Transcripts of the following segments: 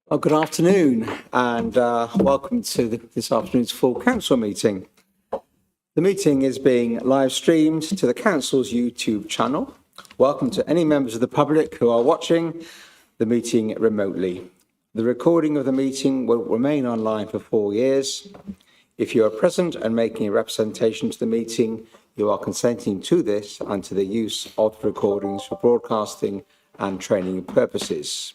Well, good afternoon and welcome to this afternoon's full council meeting. The meeting is being live streamed to the council's YouTube channel. Welcome to any members of the public who are watching the meeting remotely. The recording of the meeting will remain online for 4 years. If you are present and making a representation to the meeting, you are consenting to this and to the use of the recordings for broadcasting and training purposes.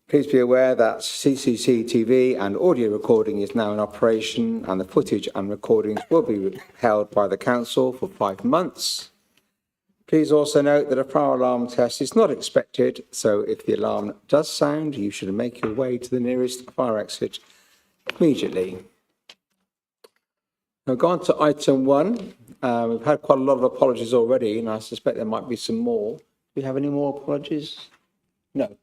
Please be aware that CCTV and audio recording is now in operation, and the footage and recordings will be held by the council for 5 months. Please also note that a fire alarm test is not expected, so if the alarm does sound, you should make your way to the nearest fire exit immediately. Now, go on to item 1. We've had quite a lot of apologies already, and I suspect there might be some more. Do we have any more apologies? No.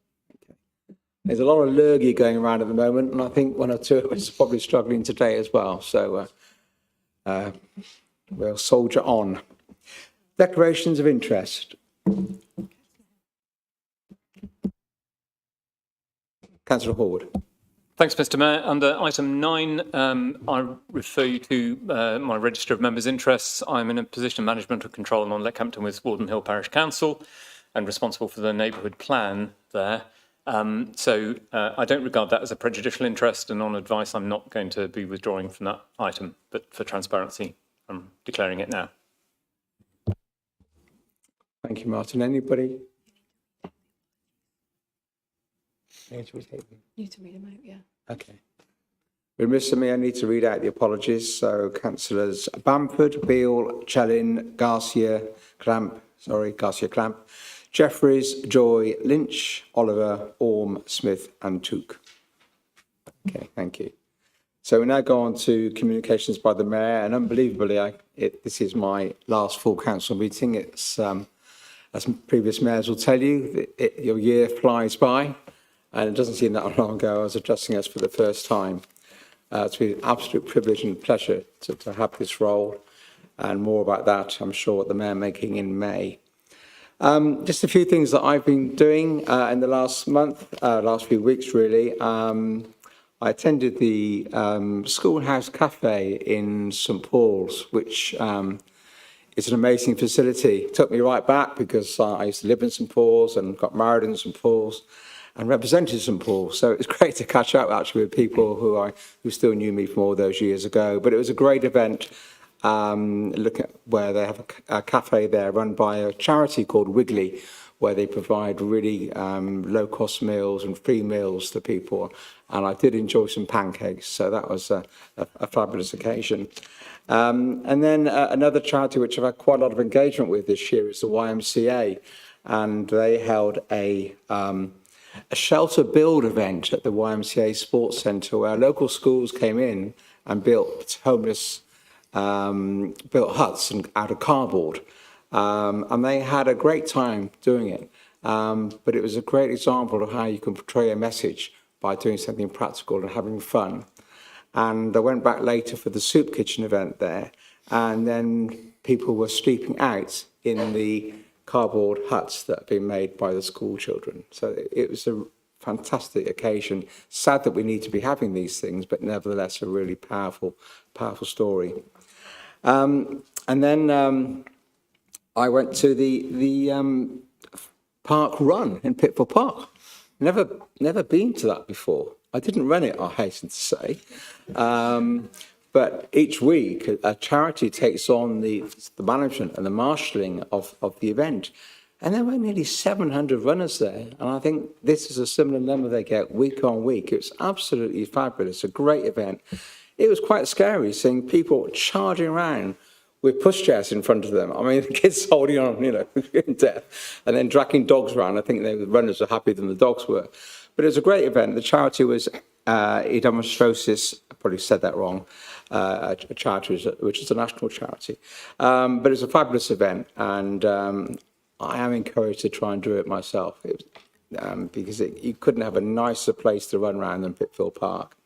There's a lot of lurgy going around at the moment, and I think one or two of us are probably struggling today as well. So we'll soldier on. Declarations of interest. Councillor Horwood. Thanks, Mr. Mayor. Under item 9, I refer you to my register of members' interests. I'm in a position of management and control on Leckhampton with Warden Hill Parish Council and responsible for the neighbourhood plan there. So I don't regard that as a prejudicial interest, and on advice I'm not going to be withdrawing from that item, but for transparency I'm declaring it now. Thank you, Martin. Anybody? Need to read them out, yeah. Okay. Remiss of me, I need to read out the apologies. So councillors Bamford, Beale, Chellin, Garcia Clamp, Jeffries, Joy, Lynch, Oliver, Orme, Smith and Took. Okay, thank you. So we now go on to communications by the Mayor, and unbelievably, this is my last full council meeting. It's, as previous mayors will tell you, your year flies by, and it doesn't seem that long ago I was addressing us for the first time. It's been an absolute privilege and pleasure to have this role, and more about that, I'm sure, at the Mayor making in May. Just a few things that I've been doing in the last month, last few weeks really. I attended the Schoolhouse Cafe in St Paul's, which is an amazing facility. It took me right back because I used to live in St Paul's and got married in St Paul's and represented St Paul's. So it was great to catch up actually with people who still knew me from all those years ago. But it was a great event. Look at where they have a cafe there run by a charity called Wiggly, where they provide really low-cost meals and free meals to people. And I did enjoy some pancakes, so that was a fabulous occasion. And then another charity which I've had quite a lot of engagement with this year is the YMCA, and they held a shelter build event at the YMCA Sports Centre where local schools came in and built huts out of cardboard, and they had a great time doing it. But it was a great example of how you can portray a message by doing something practical and having fun. And I went back later for the soup kitchen event there, and then people were sleeping out in the cardboard huts that have been made by the school children. So it was a fantastic occasion. Sad that we need to be having these things, but nevertheless a really powerful story. And then I went to the park run in Pitford Park. Never been to that before. I didn't run it, I hasten to say. But each week, a charity takes on the management and the marshalling of the event. And there were nearly 700 runners there. And I think this is a similar number they get week on week. It was absolutely fabulous, a great event. It was quite scary seeing people charging around with pushchairs in front of them. I mean, the kids holding on, in death, and then dragging dogs around. I think the runners were happier than the dogs were. But it was a great event. The charity was Edemastrosis, I probably said that wrong, a charity which is a national charity. But it was a fabulous event, and I am encouraged to try and do it myself because you couldn't have a nicer place to run around than Pitfield Park.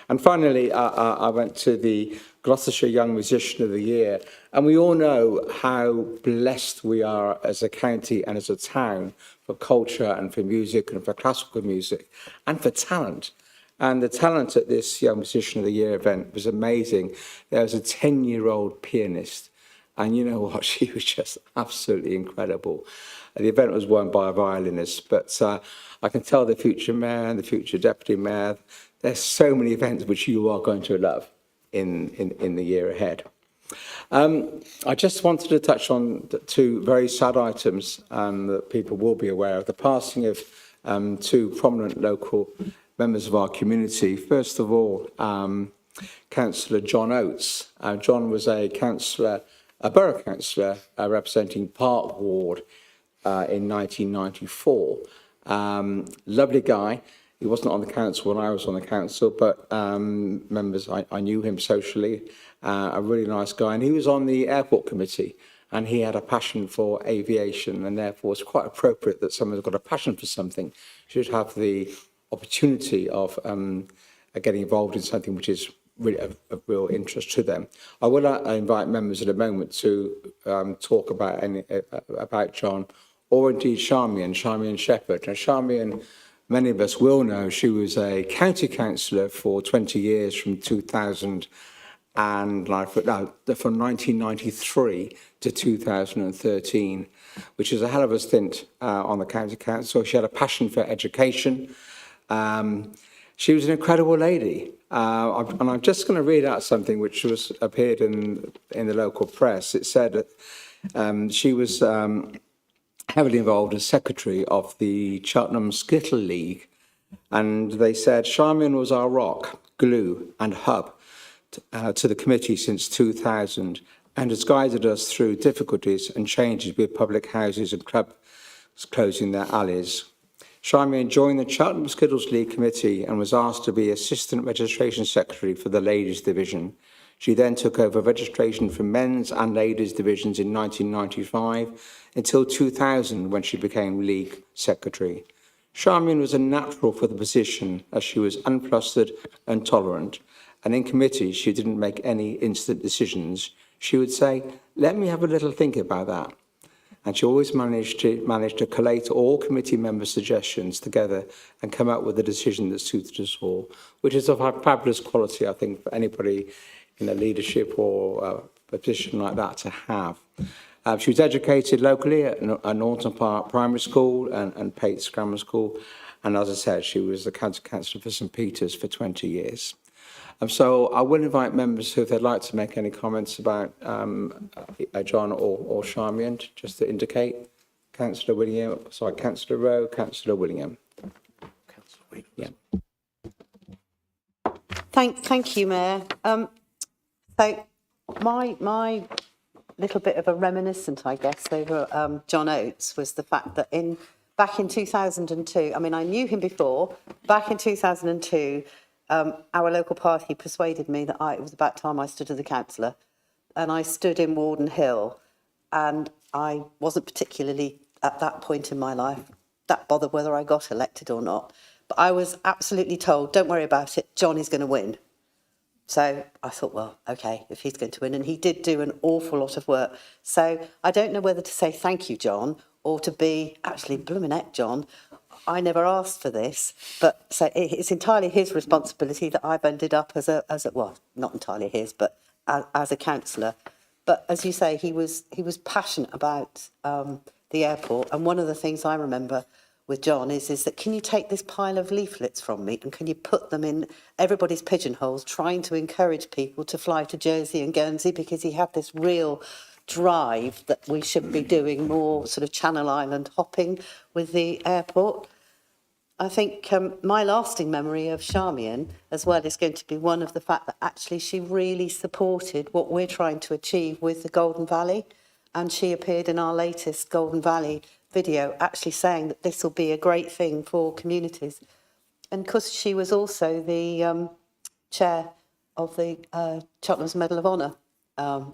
And finally, I went to the Gloucestershire Young Musician of the Year, and we all know how blessed we are as a county and as a town for culture and for music and for classical music and for talent. And the talent at this Young Musician of the Year event was amazing. There was a 10-year-old pianist, and you know what, she was just absolutely incredible. The event was won by a violinist, but I can tell the future mayor and the future deputy mayor, there's so many events which you are going to love in the year ahead. I just wanted to touch on two very sad items that people will be aware of. The passing of two prominent local members of our community. First of all, Councillor John Oates. John was a councillor, a borough councillor representing Park Ward in 1994. Lovely guy. He wasn't on the council when I was on the council, but members, I knew him socially, a really nice guy. And he was on the airport committee, and he had a passion for aviation, and therefore it's quite appropriate that someone who's got a passion for something should have the opportunity of getting involved in something which is really of real interest to them. I will invite members in a moment to talk about John, or indeed Charmian Shepherd. Now, Charmian, many of us will know, she was a county councillor for 20 years from 2000 and from 1993 to 2013, which is a hell of a stint on the county council. She had a passion for education. She was an incredible lady. And I'm just going to read out something which appeared in the local press. It said that she was heavily involved as secretary of the Cheltenham Skittle League. And they said, Charmian was our rock, glue and hub to the committee since 2000 and has guided us through difficulties and changes with public houses and clubs closing their alleys. Charmian joined the Cheltenham Skittles League committee and was asked to be assistant registration secretary for the ladies division. She then took over registration for men's and ladies divisions in 1995 until 2000 when she became league secretary. Charmian was a natural for the position as she was unflustered and tolerant, and in committee she didn't make any instant decisions. She would say, let me have a little think about that. And she always managed to collate all committee members' suggestions together and come up with a decision that suited us all, which is of a fabulous quality, I think, for anybody in a leadership or a position like that to have. She was educated locally at Norton Park Primary School and Pates Grammar School. And as I said, she was the county councillor for St Peter's for 20 years. So I will invite members who, if they'd like to make any comments about John or Charmian, just to indicate. Councillor Rowe, Councillor Willingham. Yeah. Thank you, Mayor. So my little bit of a reminiscent, I guess, over John Oates was the fact that back in 2002, I mean, I knew him before. Back in 2002, our local party persuaded me that it was about time I stood as a councillor, and I stood in Warden Hill, and I wasn't particularly, at that point in my life, that bothered whether I got elected or not. But I was absolutely told, don't worry about it, John is going to win. So I thought, well, OK, if he's going to win. And he did do an awful lot of work. So I don't know whether to say thank you, John, or to be, actually, blooming heck, John, I never asked for this. But so it's entirely his responsibility that I've ended up as a well, not entirely his, but as a councillor. But as you say, he was passionate about the airport. And one of the things I remember with John is that, can you take this pile of leaflets from me and can you put them in everybody's pigeonholes, trying to encourage people to fly to Jersey and Guernsey, because he had this real drive that we should be doing more sort of Channel Island hopping with the airport. I think my lasting memory of Charmian as well is going to be one of the fact that actually she really supported what we're trying to achieve with the Golden Valley, and she appeared in our latest Golden Valley video actually saying that this will be a great thing for communities. And because she was also the chair of the Cheltenham's Medal of Honour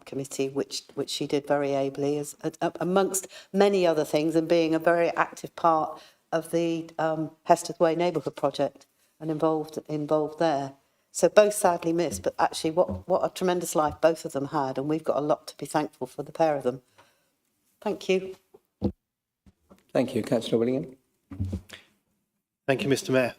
committee, which she did very ably, as amongst many other things, and being a very active part of the Heston Way neighbourhood project and involved there. So both sadly missed, but actually what a tremendous life both of them had, and we've got a lot to be thankful for the pair of them. Thank you. Thank you, Councillor Willingham. Thank you, Mr. Mayor.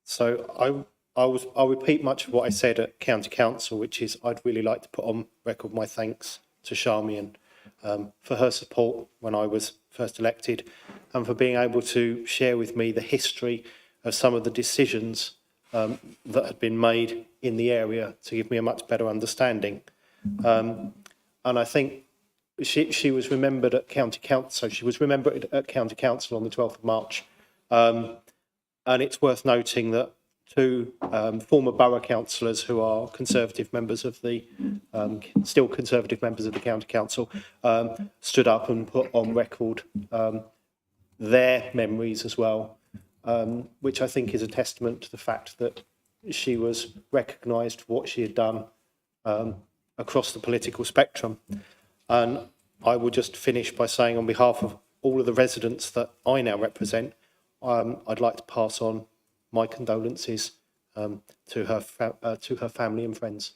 So I'll repeat much of what I said at County Council, which is I'd really like to put on record my thanks to Charmian for her support when I was first elected, and for being able to share with me the history of some of the decisions that had been made in the area to give me a much better understanding. And I think she was remembered at County Council. So she was remembered at County Council on the 12th of March. And it's worth noting that two former borough councillors who are Conservative members of the, still Conservative members of the County Council, stood up and put on record their memories as well, which I think is a testament to the fact that she was recognised for what she had done across the political spectrum. And I will just finish by saying, on behalf of all of the residents that I now represent, I'd like to pass on my condolences to her family and friends.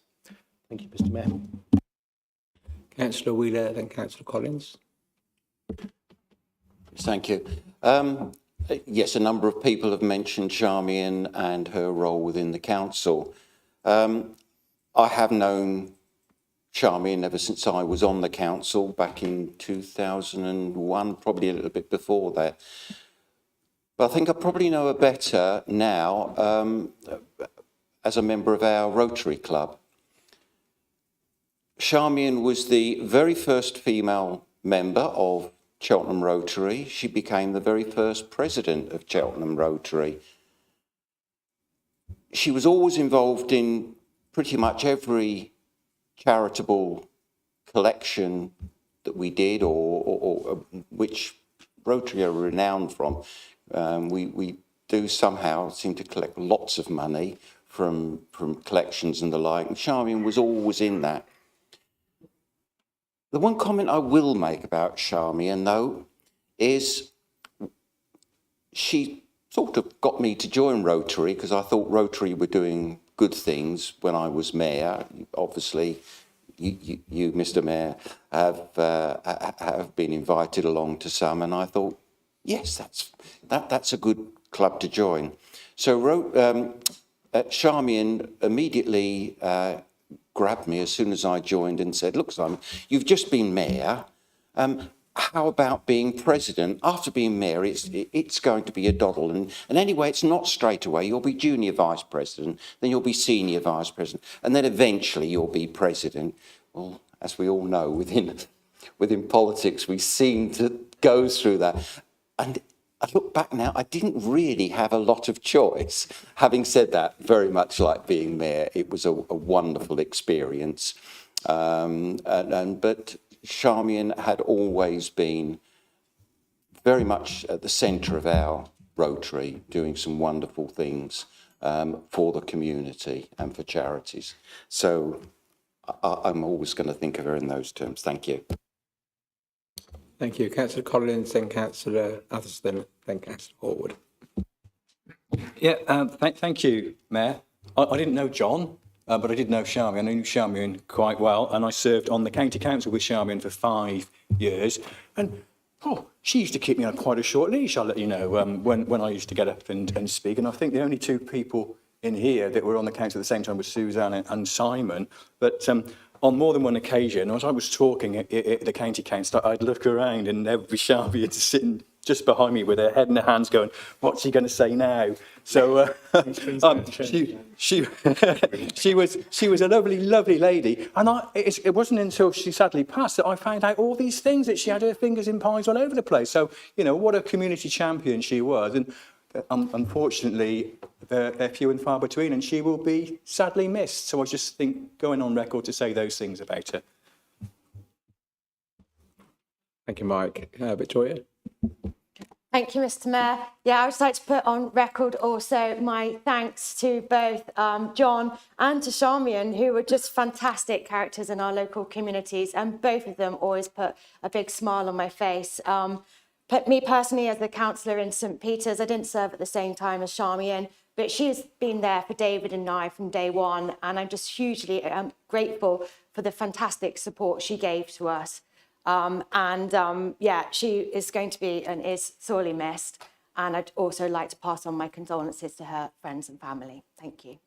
Thank you, Mr. Mayor. Councillor Wheeler, then Councillor Collins. Thank you. Yes, a number of people have mentioned Charmian and her role within the council. I have known Charmian ever since I was on the council back in 2001, probably a little bit before that. But I think I probably know her better now as a member of our Rotary Club. Charmian was the very first female member of Cheltenham Rotary. She became the very first president of Cheltenham Rotary. She was always involved in pretty much every charitable collection that we did, or which Rotary are renowned from. We do somehow seem to collect lots of money from collections and the like. And Charmian was always in that. The one comment I will make about Charmian, though, is she sort of got me to join Rotary because I thought Rotary were doing good things when I was mayor. Obviously, you Mr. Mayor, have been invited along to some, and I thought, yes, that's a good club to join. So Charmian immediately grabbed me as soon as I joined and said, look, Simon, you've just been mayor. How about being president? After being mayor, it's going to be a doddle. And anyway, it's not straight away. You'll be junior vice president, then you'll be senior vice president, and then eventually you'll be president. Well, as we all know, within politics, we seem to go through that. And I look back now, I didn't really have a lot of choice. Having said that, very much like being mayor, it was a wonderful experience. But Charmian had always been very much at the centre of our Rotary, doing some wonderful things for the community and for charities. So I'm always going to think of her in those terms. Thank you. Thank you. Councillor Collins, then Councillor Atherstone, then Councillor Horwood. Yeah, thank you, Mayor. I didn't know John, but I did know Charmian. I knew Charmian quite well, and I served on the County Council with Charmian for 5 years. And she used to keep me on quite a short leash, I'll let you know, when I used to get up and speak. And I think the only two people in here that were on the council at the same time were Suzanne and Simon. But on more than one occasion, as I was talking at the County Council, I'd look around and there would be Charmian sitting just behind me with her head in her hands going, what's she going to say now? So she was a lovely, lovely lady. And it wasn't until she sadly passed that I found out all these things, that she had her fingers in pies all over the place. So, you know, what a community champion she was. And unfortunately, they're few and far between, and she will be sadly missed. So I just think going on record to say those things about her. Thank you, Mike. Victoria? Thank you, Mr. Mayor. Yeah, I would just like to put on record also my thanks to both John and to Charmian, who were just fantastic characters in our local communities, and both of them always put a big smile on my face. But me personally, as the councillor in St Peter's, I didn't serve at the same time as Charmian, but she has been there for David and I from day one, and I'm just hugely grateful for the fantastic support she gave to us. Yeah, she is going to be and is sorely missed. And I'd also like to pass on my condolences to her friends and family. Thank you.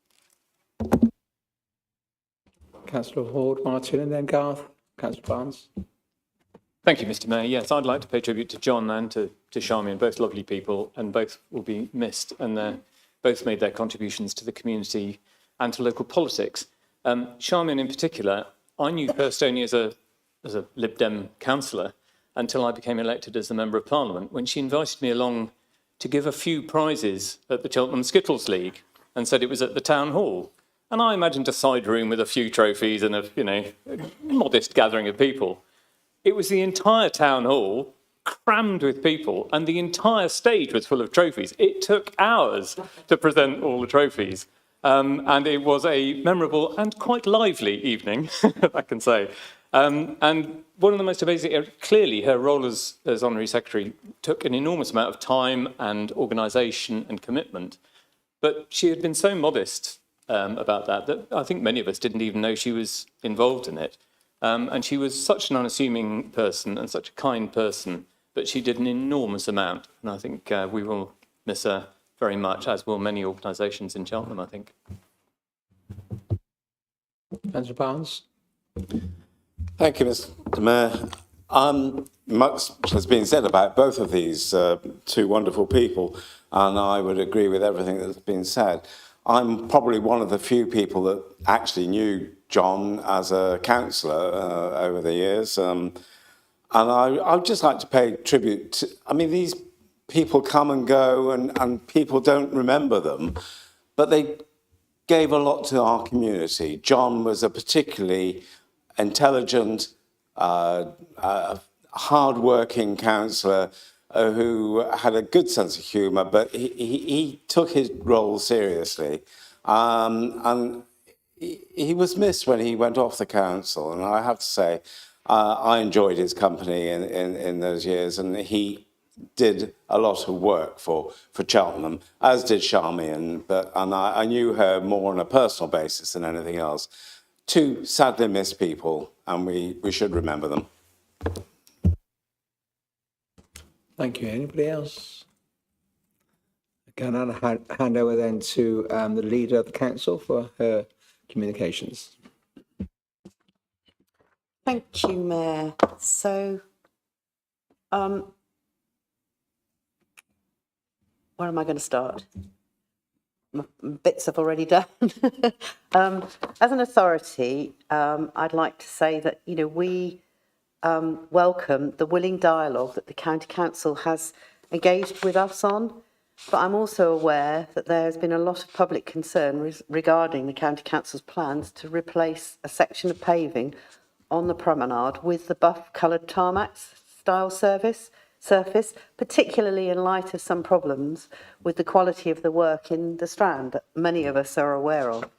Councillor Hord, Martin, and then Garth. Councillor Barnes. Thank you, Mr. Mayor. Yes, I'd like to pay tribute to John and to Charmian, both lovely people, and both will be missed. And they both made their contributions to the community and to local politics. Charmian, in particular, I knew first only as a Lib Dem councillor until I became elected as a Member of Parliament, when she invited me along to give a few prizes at the Cheltenham Skittles League and said it was at the town hall. And I imagined a side room with a few trophies and a modest gathering of people. It was the entire town hall crammed with people, and the entire stage was full of trophies. It took hours to present all the trophies. And it was a memorable and quite lively evening, I can say. And one of the most amazing, clearly her role as Honorary Secretary took an enormous amount of time and organisation and commitment. But she had been so modest about that I think many of us didn't even know she was involved in it. And she was such an unassuming person and such a kind person, but she did an enormous amount. And I think we will miss her very much, as will many organisations in Cheltenham, I think. Councillor Barnes. Thank you, Mr. Mayor. Much has been said about both of these two wonderful people, and I would agree with everything that's been said. I'm probably one of the few people that actually knew John as a councillor over the years, and I'd just like to pay tribute to, I mean, these people come and go, and people don't remember them, but they gave a lot to our community. John was a particularly intelligent, hard-working councillor who had a good sense of humour, but he took his role seriously. And he was missed when he went off the council. And I have to say, I enjoyed his company in those years, and he did a lot of work for Cheltenham, as did Charmian, and I knew her more on a personal basis than anything else. Two sadly missed people, and we should remember them. Thank you. Anybody else? Can I hand over then to the leader of the council for her communications? Thank you, Mayor. So, where am I going to start? My bits I've already done. As an authority, I'd like to say that, you know, we welcome the willing dialogue that the County Council has engaged with us on, but I'm also aware that there has been a lot of public concern regarding the County Council's plans to replace a section of paving on the promenade with the buff-coloured tarmac style surface, particularly in light of some problems with the quality of the work in the Strand that many of us are aware of.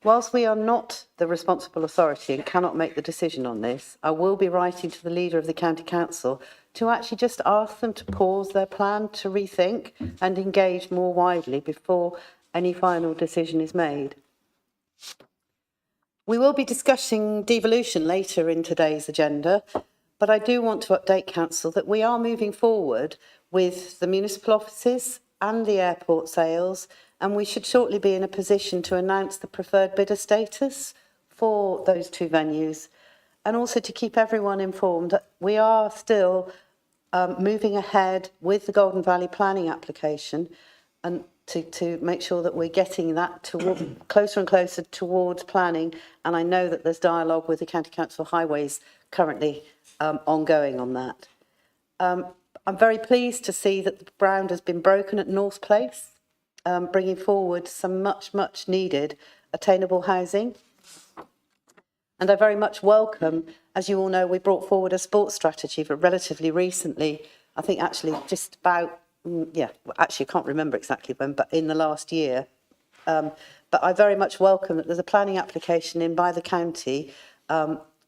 Whilst we are not the responsible authority and cannot make the decision on this, I will be writing to the leader of the County Council to actually just ask them to pause their plan, to rethink and engage more widely before any final decision is made. We will be discussing devolution later in today's agenda, but I do want to update Council that we are moving forward with the municipal offices and the airport sales, and we should shortly be in a position to announce the preferred bidder status for those two venues, and also to keep everyone informed that we are still moving ahead with the Golden Valley planning application, and to make sure that we're getting that closer and closer towards planning. And I know that there's dialogue with the County Council Highways currently ongoing on that. I'm very pleased to see that the ground has been broken at North Place, bringing forward some much needed attainable housing. And I very much welcome, as you all know, we brought forward a sports strategy, but relatively recently, I think actually just about, actually I can't remember exactly when, but in the last year. But I very much welcome that there's a planning application in by the county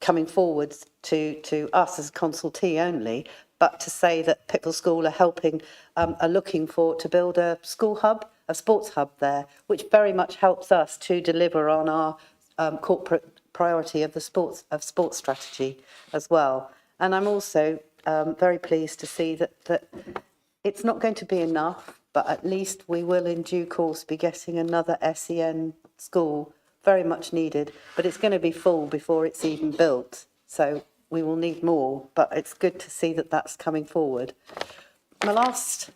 coming forward to us as a consultee only, but to say that Pickville School are helping, are looking to build a school hub, sports hub there, which very much helps us to deliver on our corporate priority of the sports strategy as well. And I'm also very pleased to see that it's not going to be enough, but at least we will in due course be getting another SEN school, very much needed, but it's going to be full before it's even built. So we will need more, but it's good to see that that's coming forward. My last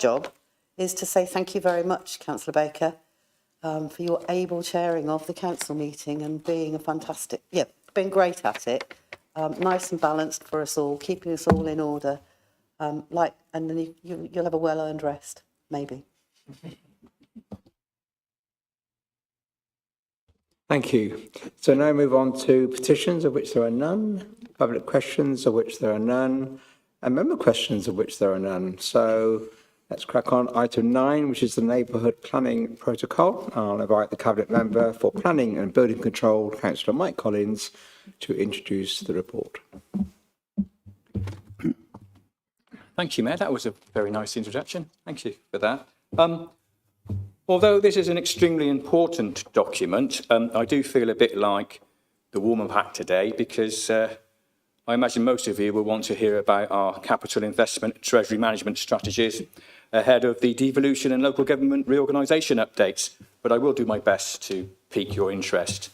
job is to say thank you very much, Councillor Baker, for your able chairing of the council meeting and being been great at it. Nice and balanced for us all, keeping us all in order. And then you'll have a well-earned rest, maybe. Thank you. So now move on to petitions, of which there are none, public questions, of which there are none, and member questions, of which there are none. So let's crack on. Item 9, which is the Neighbourhood Planning Protocol. I'll invite the Cabinet Member for Planning and Building Control, Councillor Mike Collins, to introduce the report. Thank you, Mayor. That was a very nice introduction. Thank you for that. Although this is an extremely important document, I do feel a bit like the warm-up act today because I imagine most of you will want to hear about our capital investment treasury management strategies ahead of the devolution and local government reorganisation updates, but I will do my best to pique your interest.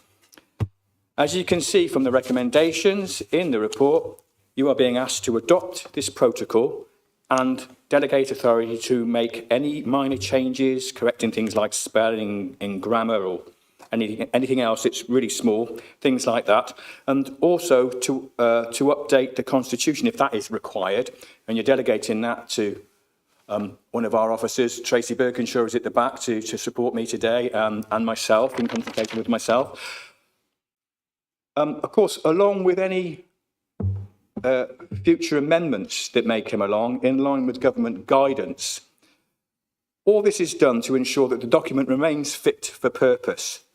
As you can see from the recommendations in the report, you are being asked to adopt this protocol and delegate authority to make any minor changes, correcting things like spelling in grammar or anything else that's really small, things like that, and also to update the Constitution if that is required, and you're delegating that to one of our officers. Tracy Birkinshaw is at the back to support me today, and myself, in consultation with myself. Of course, along with any future amendments that may come along in line with government guidance. All this is done to ensure that the document remains fit for purpose.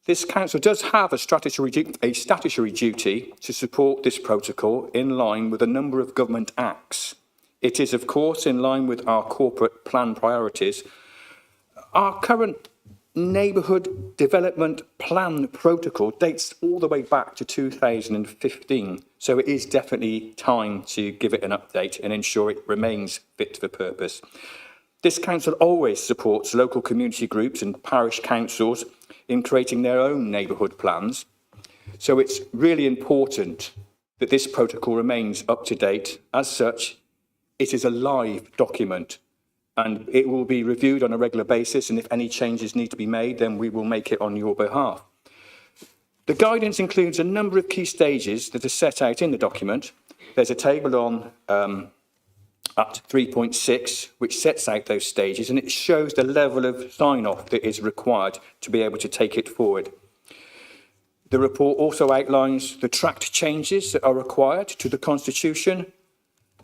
This council does have a statutory duty to support this protocol in line with a number of government acts. It is, of course, in line with our corporate plan priorities. Our current Neighbourhood Development Plan Protocol dates all the way back to 2015, so it is definitely time to give it an update and ensure it remains fit for purpose. This council always supports local community groups and parish councils in creating their own neighbourhood plans, so it's really important that this protocol remains up to date. As such, it is a live document, and it will be reviewed on a regular basis, and if any changes need to be made, then we will make it on your behalf. The guidance includes a number of key stages that are set out in the document. There's a table on at 3.6, which sets out those stages, and it shows the level of sign-off that is required to be able to take it forward. The report also outlines the tracked changes that are required to the Constitution,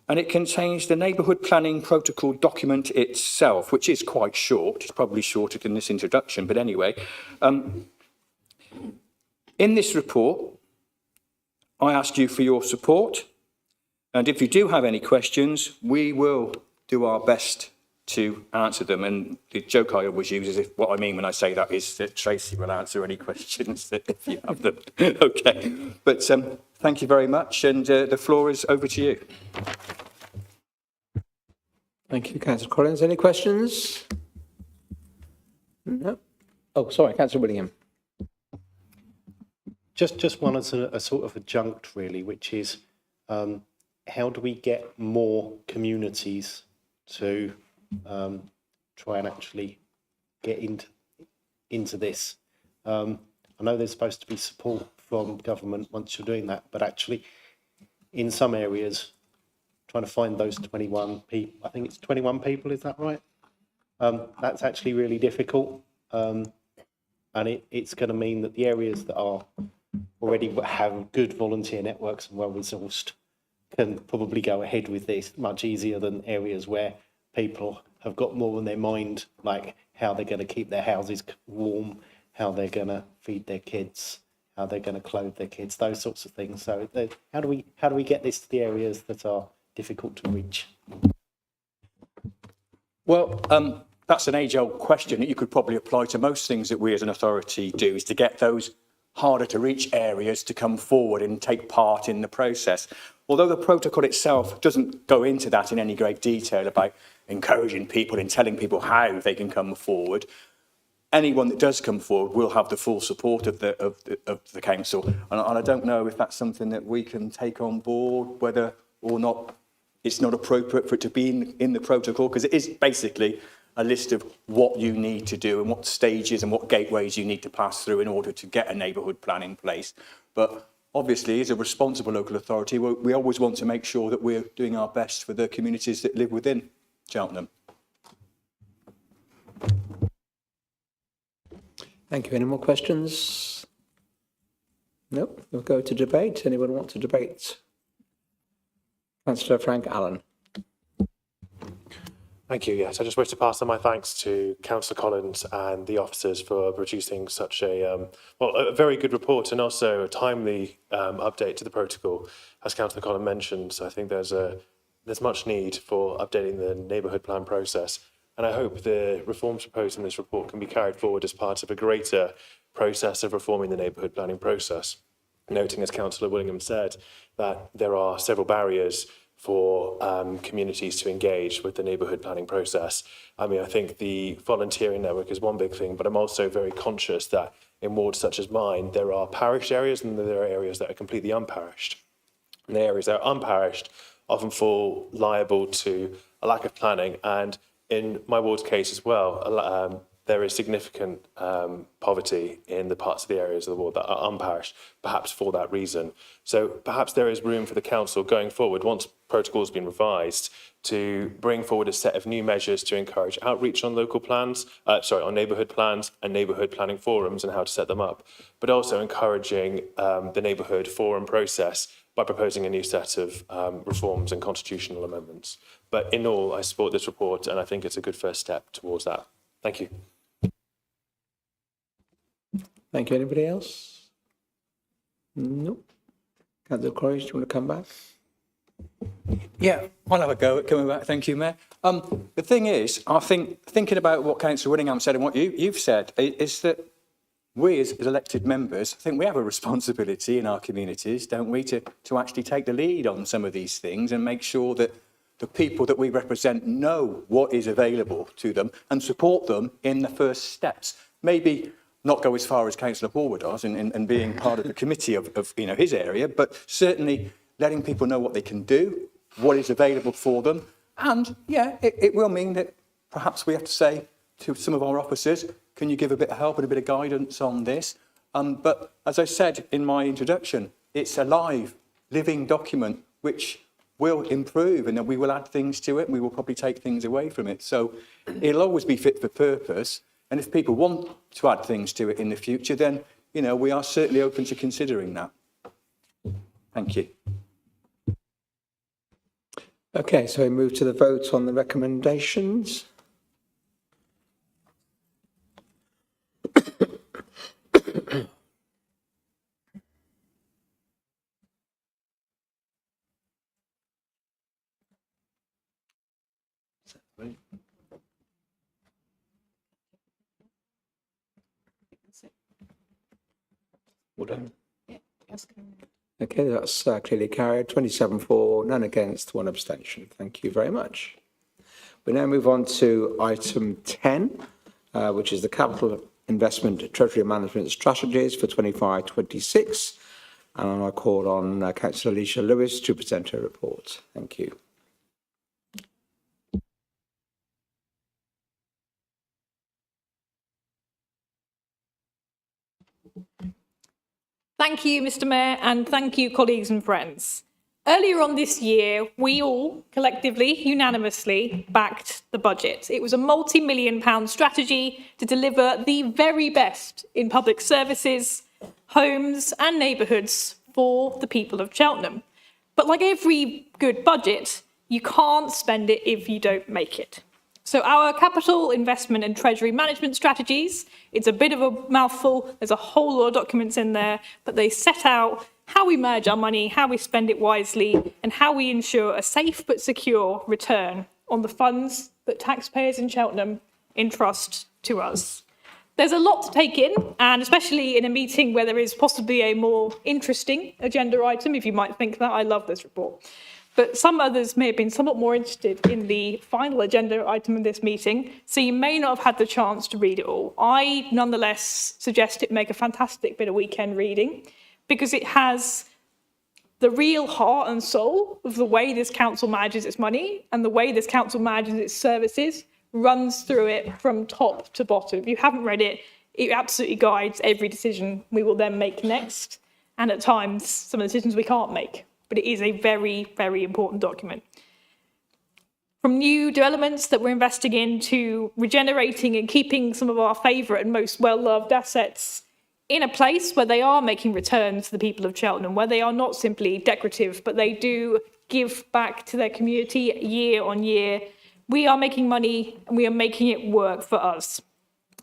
and it contains the Neighbourhood Planning Protocol document itself, which is quite short. It's probably shorter than this introduction, but anyway. In this report, I ask you for your support, and if you do have any questions, we will do our best to answer them. And the joke I always use is what I mean when I say that is that Tracy will answer any questions if you have them. Okay, but thank you very much, and the floor is over to you. Thank you, Councillor Collins. Any questions? No. Oh, sorry, Councillor Willingham. Just one as a sort of adjunct, really, which is how do we get more communities to try and actually get into this? I know there's supposed to be support from government once you're doing that, but actually in some areas, trying to find those 21 people, I think it's 21 people, is that right? That's actually really difficult. And it's going to mean that the areas that are already have good volunteer networks and well-resourced can probably go ahead with this much easier than areas where people have got more on their mind, like how they're going to keep their houses warm, how they're going to feed their kids, how they're going to clothe their kids, those sorts of things. So how do we get this to the areas that are difficult to reach? Well, that's an age-old question that you could probably apply to most things that we as an authority do, is to get those harder to reach areas to come forward and take part in the process. Although the protocol itself doesn't go into that in any great detail about encouraging people and telling people how they can come forward, anyone that does come forward will have the full support of the council. And I don't know if that's something that we can take on board, whether or not it's not appropriate for it to be in the protocol, because it is basically a list of what you need to do and what stages and what gateways you need to pass through in order to get a neighbourhood plan in place. But obviously, as a responsible local authority, we always want to make sure that we're doing our best for the communities that live within Cheltenham. Thank you. Any more questions? Nope. We'll go to debate. Anyone want to debate? Councillor Frank Allen. Thank you. Yes, I just wish to pass on my thanks to Councillor Collins and the officers for producing such a very good report, and also a timely update to the protocol, as Councillor Collins mentioned. So I think there's much need for updating the neighbourhood plan process, and I hope the reforms proposed in this report can be carried forward as part of a greater process of reforming the neighbourhood planning process. Noting, as Councillor Willingham said, that there are several barriers for communities to engage with the neighbourhood planning process. I mean, I think the volunteering network is one big thing, but I'm also very conscious that in wards such as mine, there are parish areas and there are areas that are completely unparished. And the areas that are unparished often fall liable to a lack of planning. And in my ward's case as well, there is significant poverty in the parts of the areas of the ward that are unparished, perhaps for that reason. So perhaps there is room for the council going forward, once protocol's been revised, to bring forward a set of new measures to encourage outreach on local plans, on neighbourhood plans and neighbourhood planning forums and how to set them up, but also encouraging the neighbourhood forum process by proposing a new set of reforms and constitutional amendments. But in all, I support this report, and I think it's a good first step towards that. Thank you. Thank you. Anybody else? Nope. Councillor Corrie, do you want to come back? Yeah, I'll have a go at coming back. Thank you, Mayor. The thing is, I think, thinking about what Councillor Willingham said and what you've said, is that we as elected members, I think we have a responsibility in our communities, don't we, to actually take the lead on some of these things and make sure that the people that we represent know what is available to them and support them in the first steps. Maybe not go as far as Councillor Forward does and being part of the committee of his area, but certainly letting people know what they can do, what is available for them. And yeah, it will mean that perhaps we have to say to some of our officers, can you give a bit of help and a bit of guidance on this? But as I said in my introduction, it's a live, living document which will improve, and then we will add things to it and we will probably take things away from it. So it'll always be fit for purpose. And if people want to add things to it in the future, then, we are certainly open to considering that. Thank you. Okay, so we move to the vote on the recommendations. Well done. Okay, that's clearly carried. 27 for, none against, 1 abstention. Thank you very much. We now move on to item 10, which is the Capital Investment Treasury Management Strategies for 25-26. And I call on Councillor Alicia Lewis to present her report. Thank you. Thank you, Mr. Mayor, and thank you, colleagues and friends. Earlier on this year, we all collectively, unanimously, backed the budget. It was a multi-million-pound strategy to deliver the very best in public services, homes and neighbourhoods for the people of Cheltenham. But like every good budget, you can't spend it if you don't make it. So our capital investment and treasury management strategies, it's a bit of a mouthful, there's a whole lot of documents in there, but they set out how we manage our money, how we spend it wisely, and how we ensure a safe but secure return on the funds that taxpayers in Cheltenham entrust to us. There's a lot to take in, and especially in a meeting where there is possibly a more interesting agenda item, if you might think that. I love this report. But some others may have been somewhat more interested in the final agenda item of this meeting, so you may not have had the chance to read it all. I nonetheless suggest it make a fantastic bit of weekend reading, because it has the real heart and soul of the way this council manages its money and the way this council manages its services runs through it from top to bottom. If you haven't read it, it absolutely guides every decision we will then make next, and at times some of the decisions we can't make. But it is a very, very important document. From new developments that we're investing in to regenerating and keeping some of our favourite and most well-loved assets in a place where they are making returns to the people of Cheltenham, where they are not simply decorative, but they do give back to their community year on year. We are making money and we are making it work for us.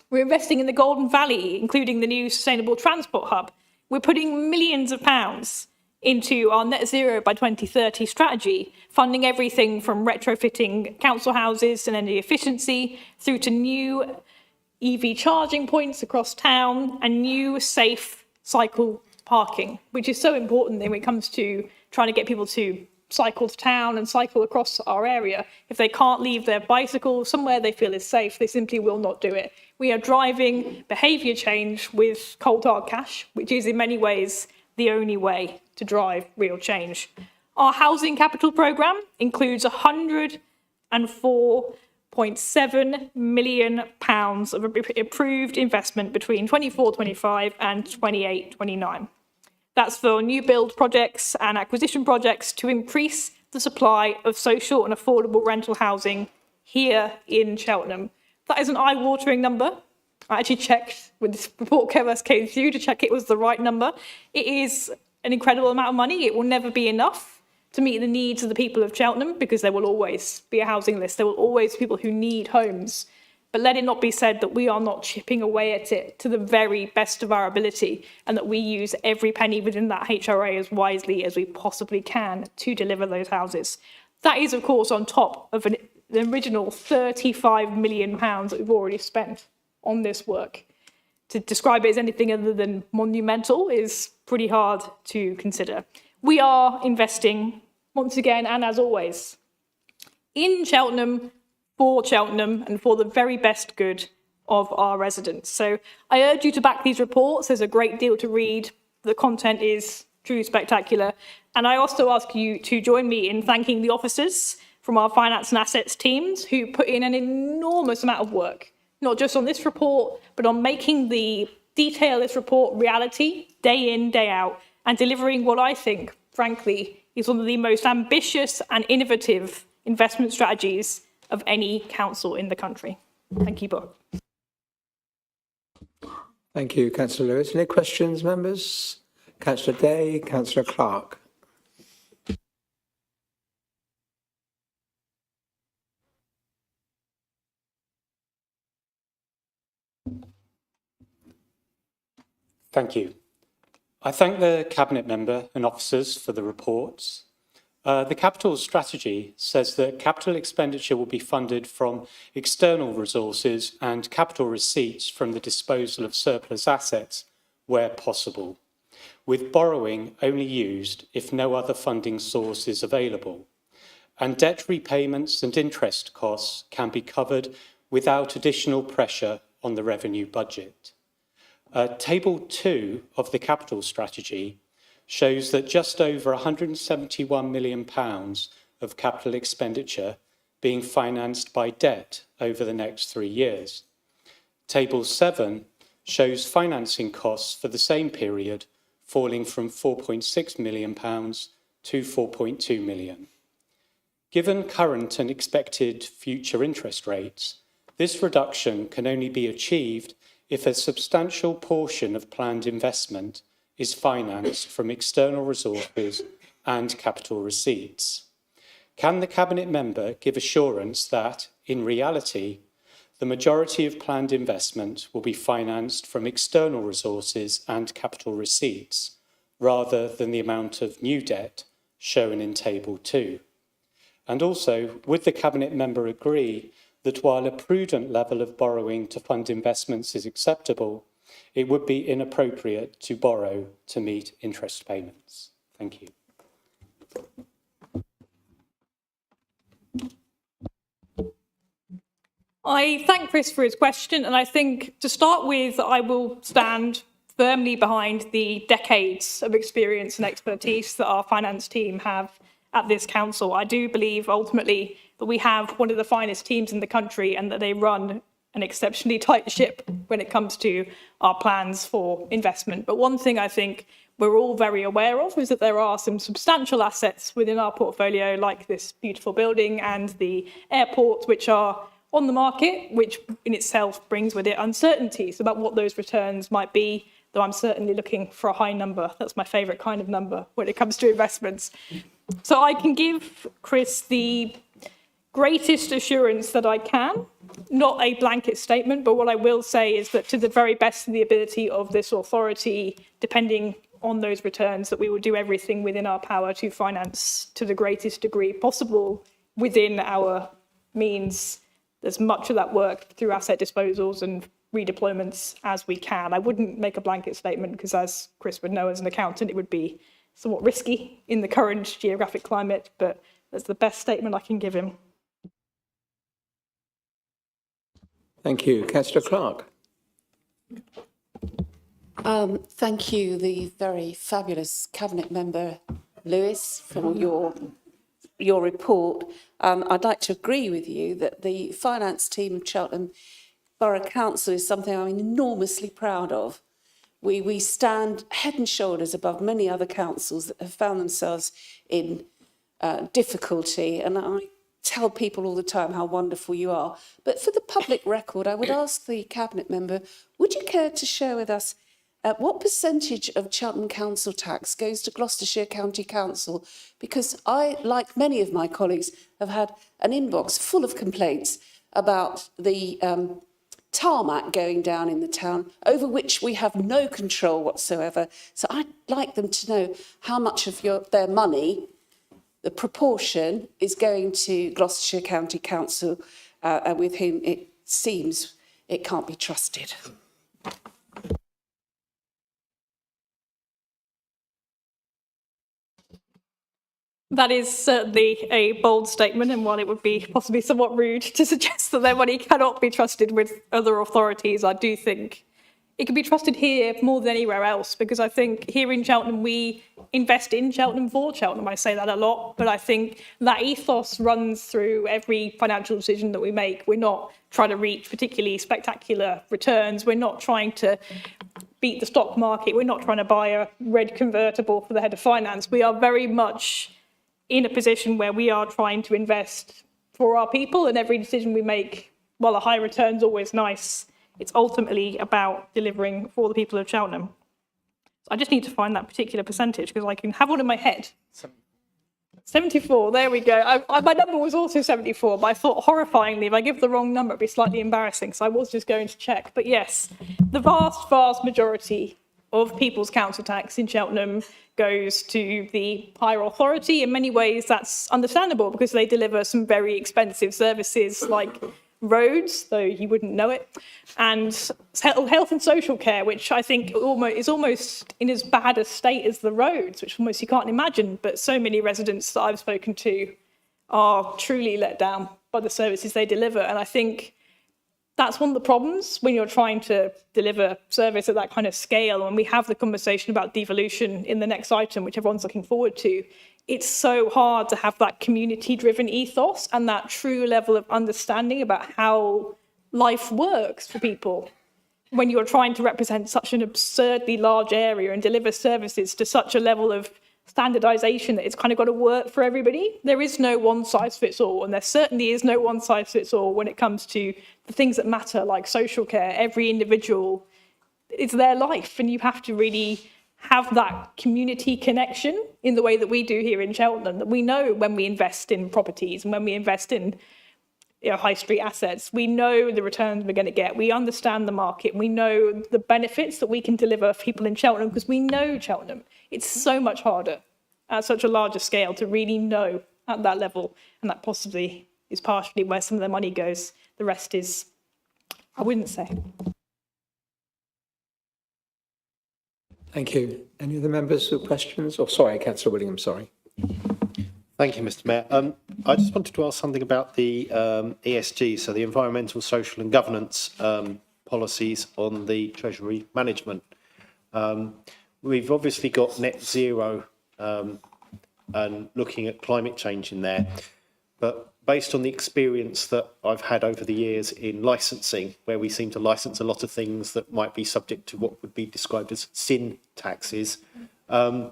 We're investing in the Golden Valley, including the new sustainable transport hub. We're putting millions of pounds into our net zero by 2030 strategy, funding everything from retrofitting council houses and energy efficiency through to new EV charging points across town and new safe cycle parking, which is so important when it comes to trying to get people to cycle to town and cycle across our area. If they can't leave their bicycle somewhere they feel is safe, they simply will not do it. We are driving behaviour change with cold hard cash, which is in many ways the only way to drive real change. Our housing capital programme includes £104.7 million of approved investment between 24-25 and 28-29. That's for new build projects and acquisition projects to increase the supply of social and affordable rental housing here in Cheltenham. That is an eye-watering number. I actually checked when this report first came through to check it was the right number. It is an incredible amount of money. It will never be enough to meet the needs of the people of Cheltenham, because there will always be a housing list. There will always be people who need homes. But let it not be said that we are not chipping away at it to the very best of our ability, and that we use every penny within that HRA as wisely as we possibly can to deliver those houses. That is, of course, on top of the original £35 million that we've already spent on this work. To describe it as anything other than monumental is pretty hard to consider. We are investing, once again, and as always, in Cheltenham, for Cheltenham, and for the very best good of our residents. So I urge you to back these reports. There's a great deal to read. The content is truly spectacular. And I also ask you to join me in thanking the officers from our finance and assets teams who put in an enormous amount of work, not just on this report, but on making the detail of this report reality, day in, day out, and delivering what I think, frankly, is one of the most ambitious and innovative investment strategies of any council in the country. Thank you both. Thank you, Councillor Lewis. Any questions, members? Councillor Day, Councillor Clark. Thank you. I thank the Cabinet member and officers for the reports. The capital strategy says that capital expenditure will be funded from external resources and capital receipts from the disposal of surplus assets where possible, with borrowing only used if no other funding source is available. And debt repayments and interest costs can be covered without additional pressure on the revenue budget. Table 2 of the capital strategy shows that just over £171 million of capital expenditure being financed by debt over the next 3 years. Table 7 shows financing costs for the same period falling from £4.6 million to £4.2 million. Given current and expected future interest rates, this reduction can only be achieved if a substantial portion of planned investment is financed from external resources and capital receipts. Can the Cabinet member give assurance that, in reality, the majority of planned investment will be financed from external resources and capital receipts, rather than the amount of new debt shown in Table 2? And also, would the Cabinet member agree that while a prudent level of borrowing to fund investments is acceptable, it would be inappropriate to borrow to meet interest payments. Thank you. I thank Chris for his question, and I think to start with, I will stand firmly behind the decades of experience and expertise that our finance team have at this council. I do believe ultimately that we have one of the finest teams in the country and that they run an exceptionally tight ship when it comes to our plans for investment. But one thing I think we're all very aware of is that there are some substantial assets within our portfolio, like this beautiful building and the airport, which are on the market, which in itself brings with it uncertainties about what those returns might be, though I'm certainly looking for a high number. That's my favourite kind of number when it comes to investments. So I can give Chris the greatest assurance that I can, not a blanket statement, but what I will say is that to the very best of the ability of this authority, depending on those returns, that we will do everything within our power to finance to the greatest degree possible within our means as much of that work through asset disposals and redeployments as we can. I wouldn't make a blanket statement because, as Chris would know as an accountant, it would be somewhat risky in the current geographic climate, but that's the best statement I can give him. Thank you. Councillor Clark. Thank you, the very fabulous Cabinet Member Lewis, for your report. I'd like to agree with you that the finance team of Cheltenham Borough Council is something I'm enormously proud of. We stand head and shoulders above many other councils that have found themselves in difficulty, and I tell people all the time how wonderful you are. But for the public record, I would ask the Cabinet Member, would you care to share with us what percentage of Cheltenham Council tax goes to Gloucestershire County Council? Because I, like many of my colleagues, have had an inbox full of complaints about the tarmac going down in the town, over which we have no control whatsoever. So I'd like them to know how much of their money, the proportion, is going to Gloucestershire County Council, and with whom it seems it can't be trusted. That is certainly a bold statement, and while it would be possibly somewhat rude to suggest that their money cannot be trusted with other authorities, I do think it can be trusted here more than anywhere else, because I think here in Cheltenham, we invest in Cheltenham for Cheltenham. I say that a lot, but I think that ethos runs through every financial decision that we make. We're not trying to reach particularly spectacular returns. We're not trying to beat the stock market. We're not trying to buy a red convertible for the head of finance. We are very much in a position where we are trying to invest for our people, and every decision we make, while a high return's always nice, it's ultimately about delivering for the people of Cheltenham. So I just need to find that particular percentage because I can have one in my head. 74, there we go. My number was also 74, but I thought horrifyingly, if I give the wrong number, it'd be slightly embarrassing. So I was just going to check. But yes, the vast, vast majority of people's council tax in Cheltenham goes to the higher authority. In many ways, that's understandable because they deliver some very expensive services like roads, though you wouldn't know it, and health and social care, which I think is almost in as bad a state as the roads, which almost you can't imagine. But so many residents that I've spoken to are truly let down by the services they deliver. And I think that's one of the problems when you're trying to deliver service at that kind of scale. When we have the conversation about devolution in the next item, which everyone's looking forward to, it's so hard to have that community-driven ethos and that true level of understanding about how life works for people when you're trying to represent such an absurdly large area and deliver services to such a level of standardization that it's kind of got to work for everybody. There is no one size fits all, and there certainly is no one size fits all when it comes to the things that matter, like social care. Every individual, it's their life, and you have to really have that community connection in the way that we do here in Cheltenham, that we know when we invest in properties and when we invest in high street assets, we know the returns we're going to get. We understand the market. We know the benefits that we can deliver for people in Cheltenham because we know Cheltenham. It's so much harder at such a larger scale to really know at that level, and that possibly is partially where some of the money goes. The rest is, I wouldn't say. Thank you. Any other members with questions? Or sorry, Councillor Williams, sorry. Thank you, Mr. Mayor. I just wanted to ask something about the ESG, so the environmental, social and governance policies on the Treasury management. We've obviously got net zero and looking at climate change in there, but based on the experience that I've had over the years in licensing, where we seem to license a lot of things that might be subject to what would be described as sin taxes, I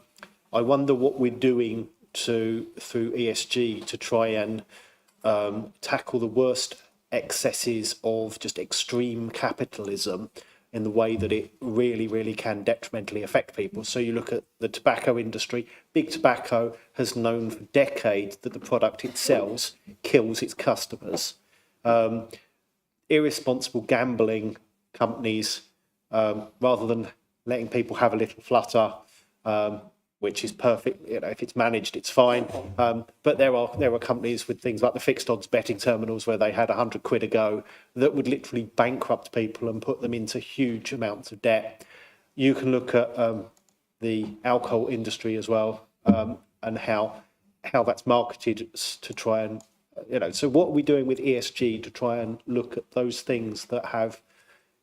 wonder what we're doing through ESG to try and tackle the worst excesses of just extreme capitalism in the way that it really, really can detrimentally affect people. So you look at the tobacco industry. Big Tobacco has known for decades that the product it sells kills its customers. Irresponsible gambling companies, rather than letting people have a little flutter, which is perfect. You know, if it's managed, it's fine. But there are companies with things like the fixed odds betting terminals where they had £100 a go that would literally bankrupt people and put them into huge amounts of debt. You can look at the alcohol industry as well, and how that's marketed to try and, so what are we doing with ESG to try and look at those things that have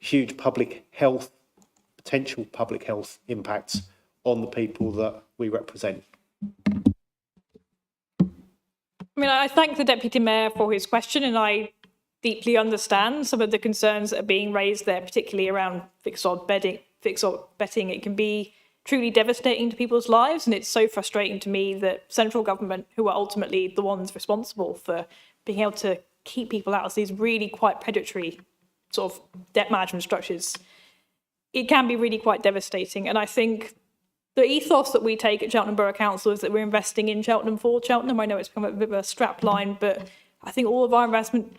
huge potential public health impacts on the people that we represent? I mean, I thank the Deputy Mayor for his question, and I deeply understand some of the concerns that are being raised there, particularly around fixed odd betting. It can be truly devastating to people's lives, and it's so frustrating to me that central government, who are ultimately the ones responsible for being able to keep people out of these really quite predatory sort of debt management structures, it can be really quite devastating. And I think the ethos that we take at Cheltenham Borough Council is that we're investing in Cheltenham for Cheltenham. I know it's become a bit of a strap line, but I think all of our investment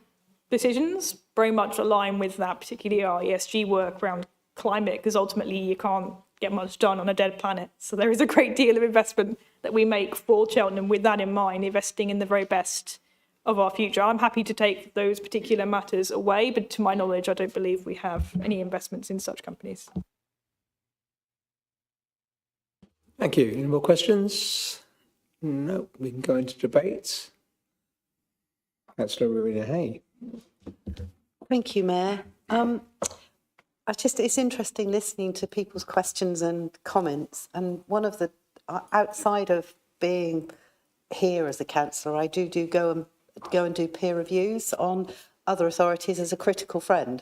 decisions very much align with that, particularly our ESG work around climate, because ultimately you can't get much done on a dead planet. So there is a great deal of investment that we make for Cheltenham with that in mind, investing in the very best of our future. I'm happy to take those particular matters away, but to my knowledge, I don't believe we have any investments in such companies. Thank you. Any more questions? No, we can go into debate. Councillor Rowena Hay. Thank you, Mayor. It's interesting listening to people's questions and comments. And one of the, outside of being here as a councillor, I do go and do peer reviews on other authorities as a critical friend.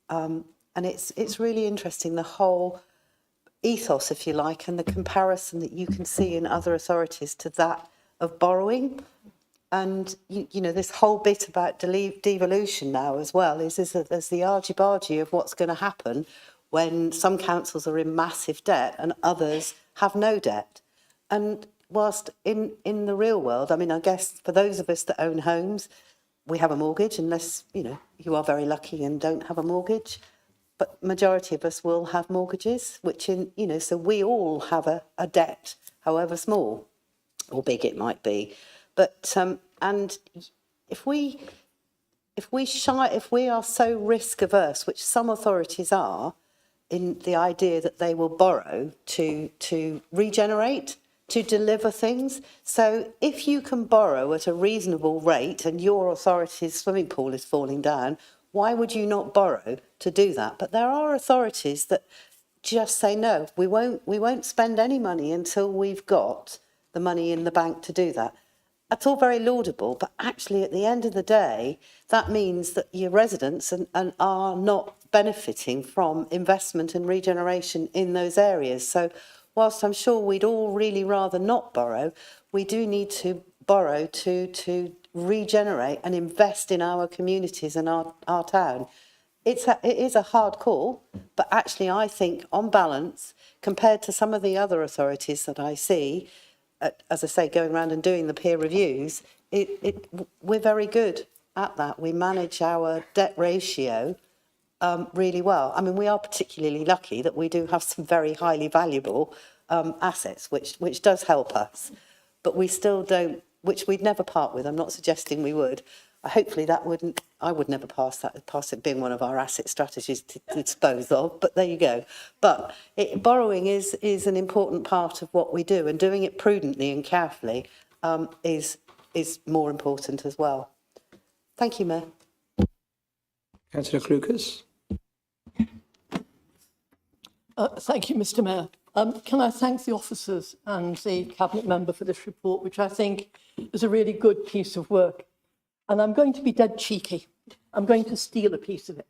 And it's really interesting, the whole ethos, if you like, and the comparison that you can see in other authorities to that of borrowing. And, you know, this whole bit about devolution now as well is that there's the argy-bargy of what's going to happen when some councils are in massive debt and others have no debt. And whilst in the real world, I mean, I guess for those of us that own homes, we have a mortgage, unless, you know, you are very lucky and don't have a mortgage. But majority of us will have mortgages, which, so we all have a debt, however small or big it might be. But and if we are so risk averse, which some authorities are, in the idea that they will borrow to regenerate, to deliver things. So if you can borrow at a reasonable rate and your authority's swimming pool is falling down, why would you not borrow to do that? But there are authorities that just say, no, we won't spend any money until we've got the money in the bank to do that. That's all very laudable, but actually at the end of the day, that means that your residents are not benefiting from investment and regeneration in those areas. So whilst I'm sure we'd all really rather not borrow, we do need to borrow to regenerate and invest in our communities and our town. It is a hard call, but actually I think on balance, compared to some of the other authorities that I see, as I say, going around and doing the peer reviews, we're very good at that. We manage our debt ratio really well. I mean, we are particularly lucky that we do have some very highly valuable assets, which does help us. But we still don't, which we'd never part with. I'm not suggesting we would. hopefully that wouldn't, I would never pass it being one of our asset strategies to dispose of, but there you go. But borrowing is an important part of what we do, and doing it prudently and carefully is more important as well. Thank you, Mayor. Councillor Clucas. Thank you, Mr. Mayor. Can I thank the officers and the Cabinet member for this report, which I think is a really good piece of work. And I'm going to be dead cheeky. I'm going to steal a piece of it.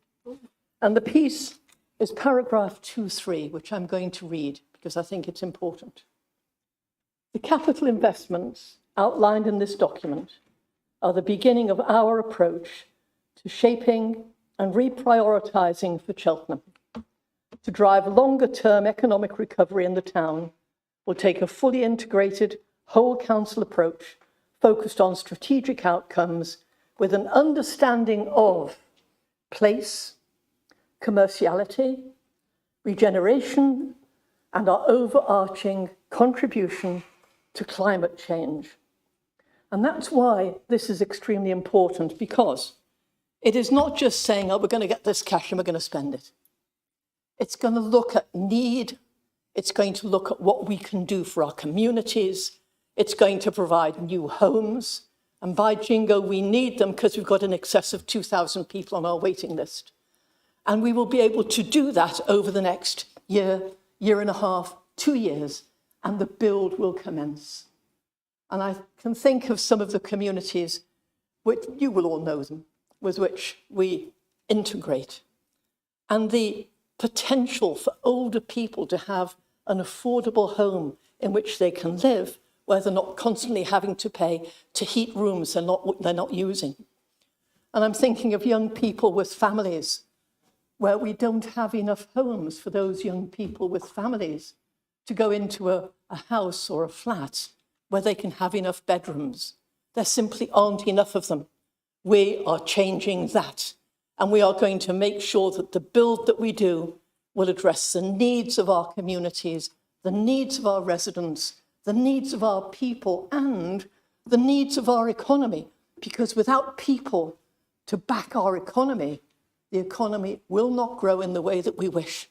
And the piece is paragraph 2.3, which I'm going to read because I think it's important. The capital investments outlined in this document are the beginning of our approach to shaping and reprioritising for Cheltenham. To drive longer-term economic recovery in the town will take a fully integrated whole council approach focused on strategic outcomes with an understanding of place, commerciality, regeneration, and our overarching contribution to climate change. And that's why this is extremely important, because it is not just saying, oh, we're going to get this cash and we're going to spend it. It's going to look at need. It's going to look at what we can do for our communities. It's going to provide new homes. And by jingo, we need them because we've got in excess of 2,000 people on our waiting list. And we will be able to do that over the next year, year and a half, 2 years, and the build will commence. And I can think of some of the communities, which you will all know them, with which we integrate. And the potential for older people to have an affordable home in which they can live, where they're not constantly having to pay to heat rooms they're not using. And I'm thinking of young people with families, where we don't have enough homes for those young people with families to go into a house or a flat where they can have enough bedrooms. There simply aren't enough of them. We are changing that. And we are going to make sure that the build that we do will address the needs of our communities, the needs of our residents, the needs of our people, and the needs of our economy. Because without people to back our economy, the economy will not grow in the way that we wish.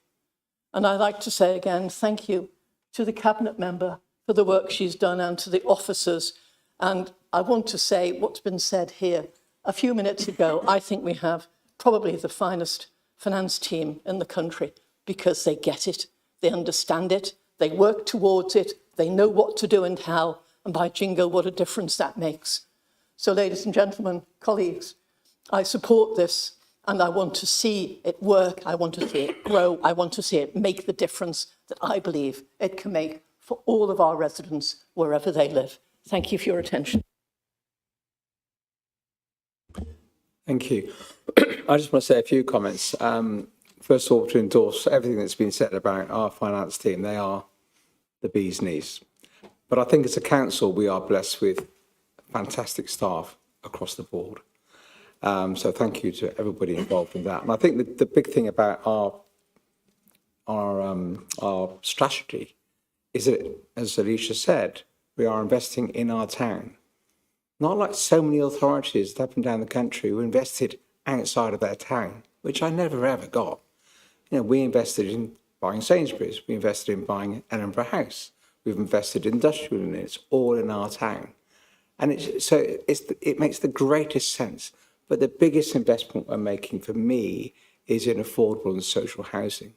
And I'd like to say again, thank you to the Cabinet member for the work she's done, and to the officers. And I want to say what's been said here a few minutes ago. I think we have probably the finest finance team in the country, because they get it, they understand it, they work towards it, they know what to do and how, and by jingo, what a difference that makes. So, ladies and gentlemen, colleagues, I support this, and I want to see it work, I want to see it grow, I want to see it make the difference that I believe it can make for all of our residents, wherever they live. Thank you for your attention. Thank you. I just want to say a few comments. First of all, to endorse everything that's been said about our finance team. They are the bee's knees. But I think as a council, we are blessed with fantastic staff across the board. So thank you to everybody involved in that. And I think the big thing about our strategy is that, as Alicia said, we are investing in our town. Not like so many authorities up and down the country who invested outside of their town, which I never ever got. You know, we invested in buying Sainsbury's, we invested in buying Edinburgh House, we've invested in industrial units, all in our town. And it makes the greatest sense. But the biggest investment we're making for me is in affordable and social housing.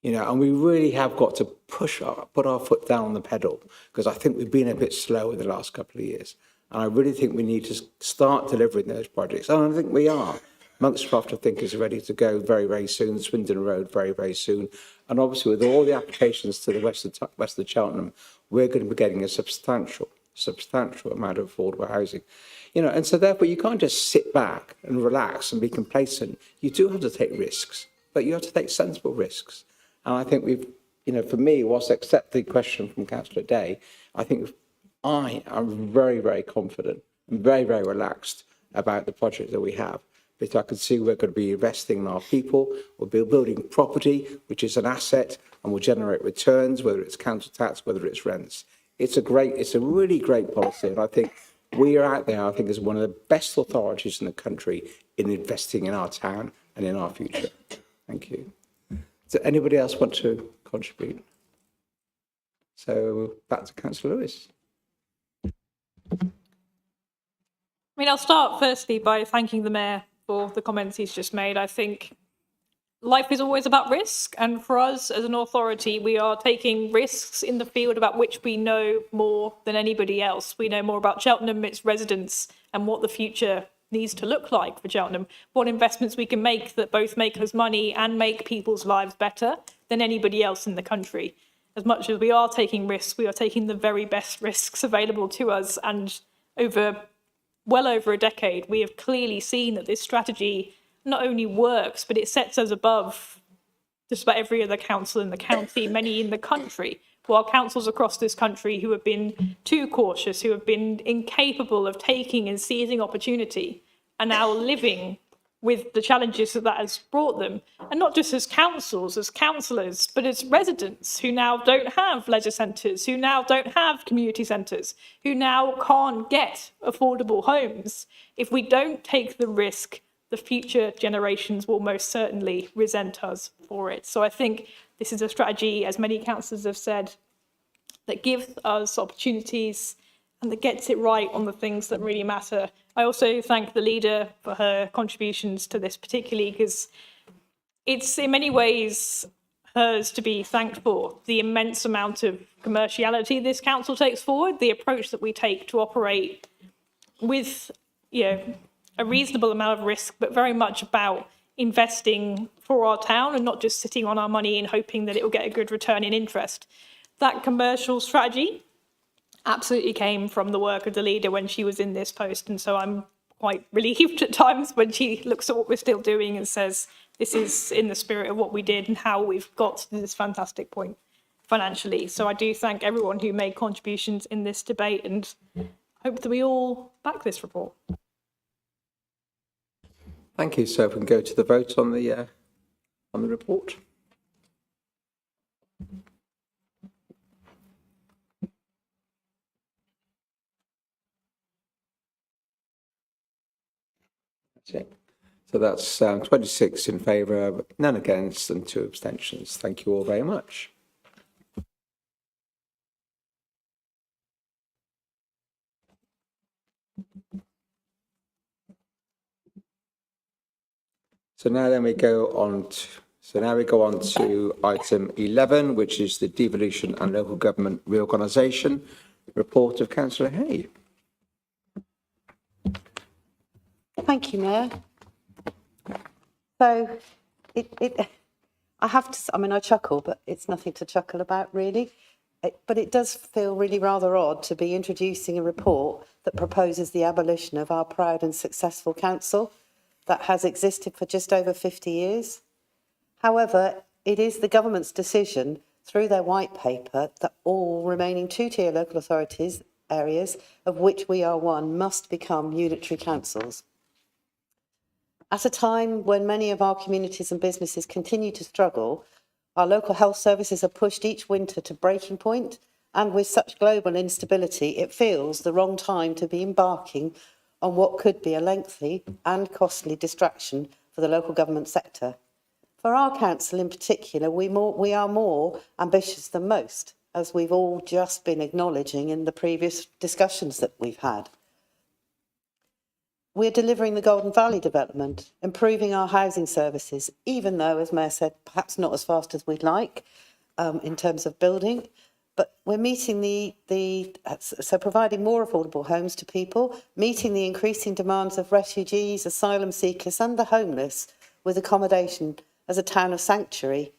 You know, and we really have got to put our foot down on the pedal, because I think we've been a bit slow in the last couple of years. And I really think we need to start delivering those projects. And I think we are. Monkscroft, I think, is ready to go very, very soon. Swindon Road, very, very soon. And obviously, with all the applications to the west of Cheltenham, we're going to be getting a substantial amount of affordable housing. You know, and so therefore, you can't just sit back and relax and be complacent. You do have to take risks, but you have to take sensible risks. And I think we've, you know, for me, whilst I accept the question from Councillor Day, I think I am very, very confident and very, very relaxed about the project that we have, because I can see we're going to be investing in our people, we'll be building property, which is an asset and will generate returns, whether it's council tax, whether it's rents. It's a really great policy. And I think we are out there, I think, as one of the best authorities in the country in investing in our town and in our future. Thank you. Does anybody else want to contribute? So back to Councillor Lewis. I mean, I'll start firstly by thanking the Mayor for the comments he's just made. I think life is always about risk, and for us as an authority, we are taking risks in the field about which we know more than anybody else. We know more about Cheltenham, its residents, and what the future needs to look like for Cheltenham, what investments we can make that both make us money and make people's lives better than anybody else in the country. As much as we are taking risks, we are taking the very best risks available to us, and well over a decade, we have clearly seen that this strategy not only works, but it sets us above just about every other council in the county, many in the country, while councils across this country who have been too cautious, who have been incapable of taking and seizing opportunity, are now living with the challenges that has brought them, and not just as councils, as councillors, but as residents who now don't have leisure centres, who now don't have community centres, who now can't get affordable homes. If we don't take the risk, the future generations will most certainly resent us for it. So I think this is a strategy, as many councillors have said, that gives us opportunities and that gets it right on the things that really matter. I also thank the leader for her contributions to this particularly, because it's in many ways hers to be thanked for. The immense amount of commerciality this council takes forward, the approach that we take to operate with, a reasonable amount of risk, but very much about investing for our town and not just sitting on our money and hoping that it will get a good return in interest. That commercial strategy absolutely came from the work of the leader when she was in this post. And so I'm quite relieved at times when she looks at what we're still doing and says, this is in the spirit of what we did and how we've got to this fantastic point financially. So I do thank everyone who made contributions in this debate and hope that we all back this report. Thank you. So if we can go to the vote on the report. That's it. So that's 26 in favour, none against and 2 abstentions. Thank you all very much. So now we go on to item 11, which is the devolution and local government reorganisation report of Councillor Hay. Thank you, Mayor. So I have to, I mean, I chuckle, but it's nothing to chuckle about really. But it does feel really rather odd to be introducing a report that proposes the abolition of our proud and successful council that has existed for just over 50 years. However, it is the government's decision through their white paper that all remaining 2-tier local authorities areas, of which we are one, must become unitary councils. At a time when many of our communities and businesses continue to struggle, our local health services are pushed each winter to breaking point, and with such global instability, it feels the wrong time to be embarking on what could be a lengthy and costly distraction for the local government sector. For our council in particular, we are more ambitious than most, as we've all just been acknowledging in the previous discussions that we've had. We're delivering the Golden Valley development, improving our housing services, even though, as Mayor said, perhaps not as fast as we'd like in terms of building. But we're meeting so providing more affordable homes to people, meeting the increasing demands of refugees, asylum seekers and the homeless with accommodation as a town of sanctuary.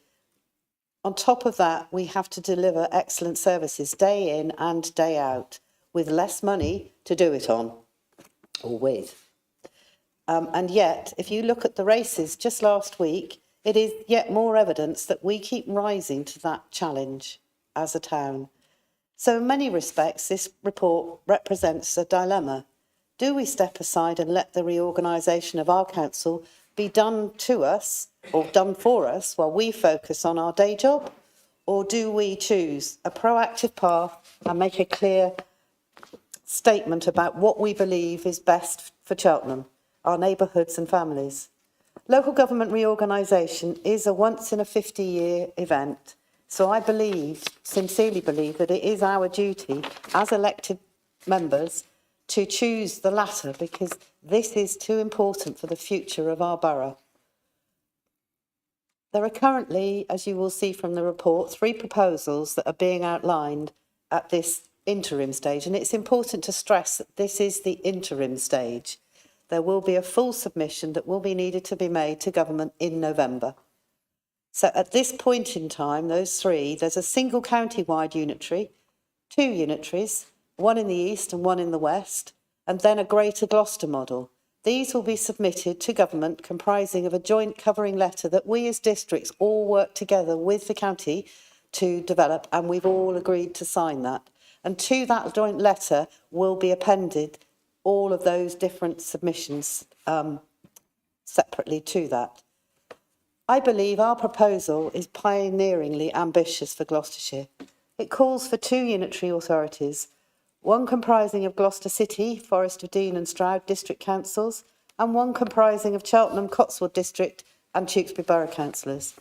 On top of that, we have to deliver excellent services day in and day out with less money to do it on or with. And yet, if you look at the races just last week, it is yet more evidence that we keep rising to that challenge as a town. So in many respects, this report represents a dilemma. Do we step aside and let the reorganisation of our council be done to us or done for us while we focus on our day job? Or do we choose a proactive path and make a clear statement about what we believe is best for Cheltenham, our neighbourhoods and families. Local government reorganisation is a once in a 50-year event, so I sincerely believe that it is our duty as elected members to choose the latter, because this is too important for the future of our borough. There are currently, as you will see from the report, 3 proposals that are being outlined at this interim stage, and it's important to stress that this is the interim stage. There will be a full submission that will be needed to be made to government in November. So at this point in time, those 3, there's a single county-wide unitary, 2 unitaries, one in the east and one in the west, and then a Greater Gloucester model. These will be submitted to government, comprising of a joint covering letter that we as districts all work together with the county to develop, and we've all agreed to sign that. And to that joint letter will be appended all of those different submissions separately to that. I believe our proposal is pioneeringly ambitious for Gloucestershire. It calls for 2 unitary authorities, one comprising of Gloucester City, Forest of Dean and Stroud district councils, and one comprising of Cheltenham, Cotswold district and Tewkesbury borough councillors.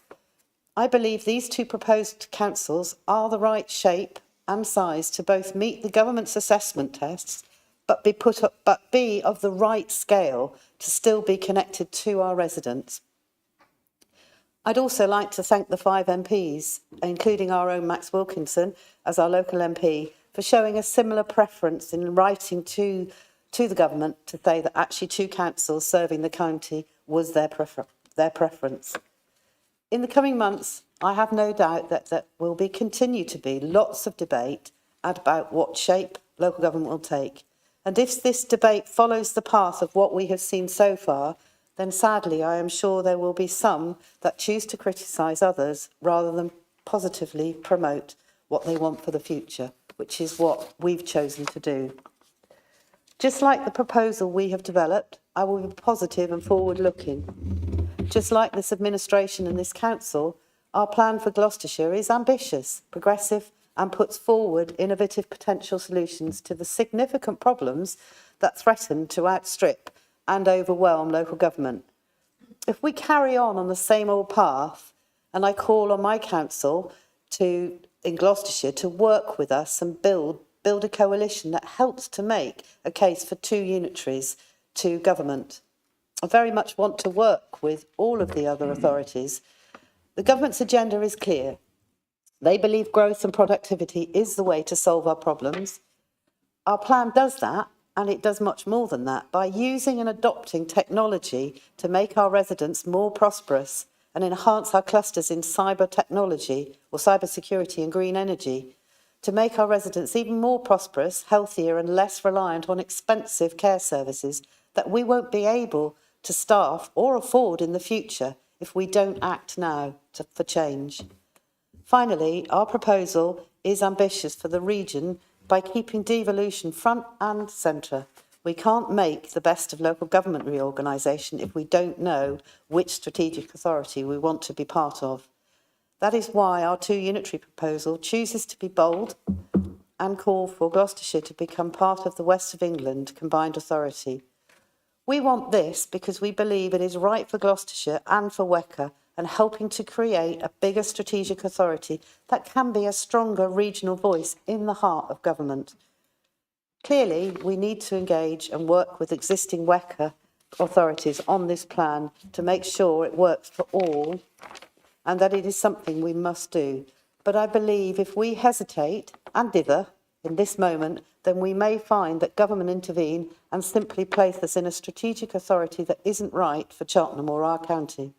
I believe these 2 proposed councils are the right shape and size to both meet the government's assessment tests, but be of the right scale to still be connected to our residents. I'd also like to thank the 5 MPs, including our own Max Wilkinson as our local MP, for showing a similar preference in writing to the government to say that actually 2 councils serving the county was their preference. In the coming months, I have no doubt that there will continue to be lots of debate about what shape local government will take. And if this debate follows the path of what we have seen so far, then sadly I am sure there will be some that choose to criticise others rather than positively promote what they want for the future, which is what we've chosen to do. Just like the proposal we have developed, I will be positive and forward-looking. Just like this administration and this council, our plan for Gloucestershire is ambitious, progressive and puts forward innovative potential solutions to the significant problems that threaten to outstrip and overwhelm local government. If we carry on the same old path, and I call on my council in Gloucestershire to work with us and build a coalition that helps to make a case for 2 unitaries to government. I very much want to work with all of the other authorities. The government's agenda is clear. They believe growth and productivity is the way to solve our problems. Our plan does that, and it does much more than that, by using and adopting technology to make our residents more prosperous and enhance our clusters in cyber technology or cyber security and green energy, to make our residents even more prosperous, healthier and less reliant on expensive care services that we won't be able to staff or afford in the future if we don't act now for change. Finally, our proposal is ambitious for the region by keeping devolution front and centre. We can't make the best of local government reorganisation if we don't know which strategic authority we want to be part of. That is why our 2 unitary proposal chooses to be bold and call for Gloucestershire to become part of the West of England Combined Authority. We want this because we believe it is right for Gloucestershire and for WECA, and helping to create a bigger strategic authority that can be a stronger regional voice in the heart of government. Clearly, we need to engage and work with existing WECA authorities on this plan to make sure it works for all and that it is something we must do. But I believe if we hesitate and dither in this moment, then we may find that government intervene and simply place us in a strategic authority that isn't right for Cheltenham or our county.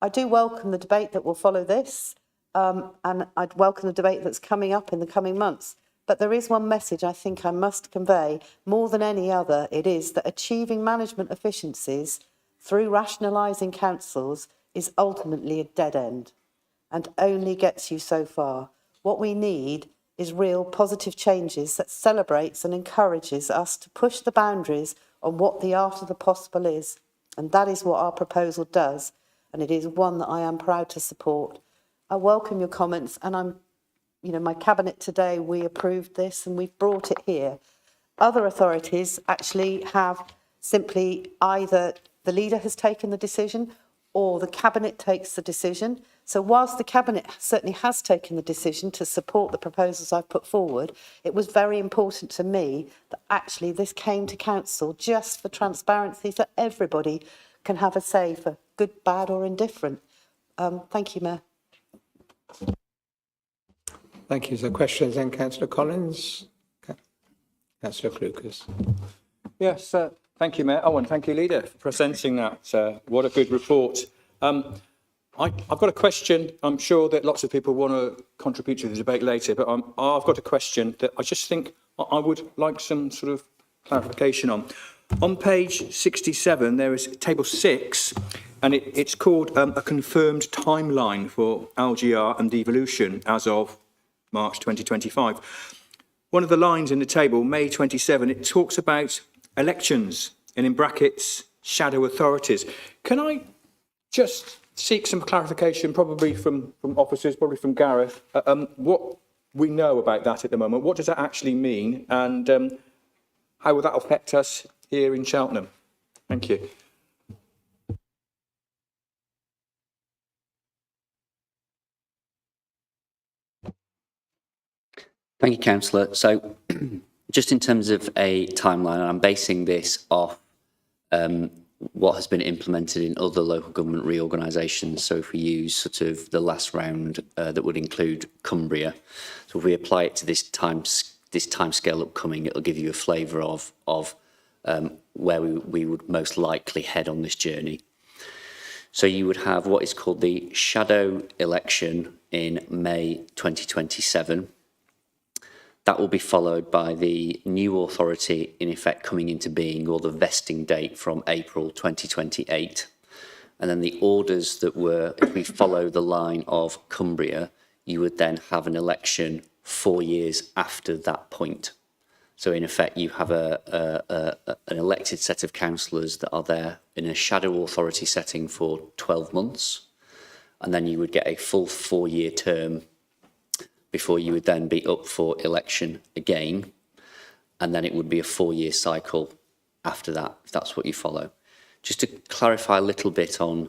I do welcome the debate that will follow this, and I'd welcome the debate that's coming up in the coming months. But there is one message I think I must convey more than any other. It is that achieving management efficiencies through rationalising councils is ultimately a dead end and only gets you so far. What we need is real positive changes that celebrates and encourages us to push the boundaries on what the art of the possible is. And that is what our proposal does. And it is one that I am proud to support. I welcome your comments and I'm you know, my cabinet today, we approved this and we've brought it here. Other authorities actually have simply either the leader has taken the decision or the cabinet takes the decision. So whilst the cabinet certainly has taken the decision to support the proposals I've put forward, it was very important to me that actually this came to council just for transparency, so everybody can have a say for good, bad or indifferent. Thank you, Mayor. Thank you. So questions then, Councillor Collins? Councillor Clucas. Yes, thank you, Mayor. Oh, and thank you, Leader, for presenting that. What a good report. I've got a question. I'm sure that lots of people want to contribute to the debate later, but I've got a question that I just think I would like some sort of clarification on. On page 67, there is table 6, and it's called a confirmed timeline for LGR and devolution as of March 2025. One of the lines in the table, May 27, it talks about elections and in brackets, shadow authorities. Can I just seek some clarification, probably from officers, probably from Gareth, what we know about that at the moment? What does that actually mean? And how will that affect us here in Cheltenham? Thank you. Thank you, Councillor. So just in terms of a timeline, I'm basing this off what has been implemented in other local government reorganisations. So if we use sort of the last round that would include Cumbria, so if we apply it to this time scale upcoming, it'll give you a flavour of where we would most likely head on this journey. So you would have what is called the shadow election in May 2027. That will be followed by the new authority in effect coming into being, or the vesting date, from April 2028. And then the orders that were, if we follow the line of Cumbria, you would then have an election 4 years after that point. So in effect, you have an elected set of councillors that are there in a shadow authority setting for 12 months. And then you would get a full 4-year term before you would then be up for election again. And then it would be a 4-year cycle after that, if that's what you follow. Just to clarify a little bit on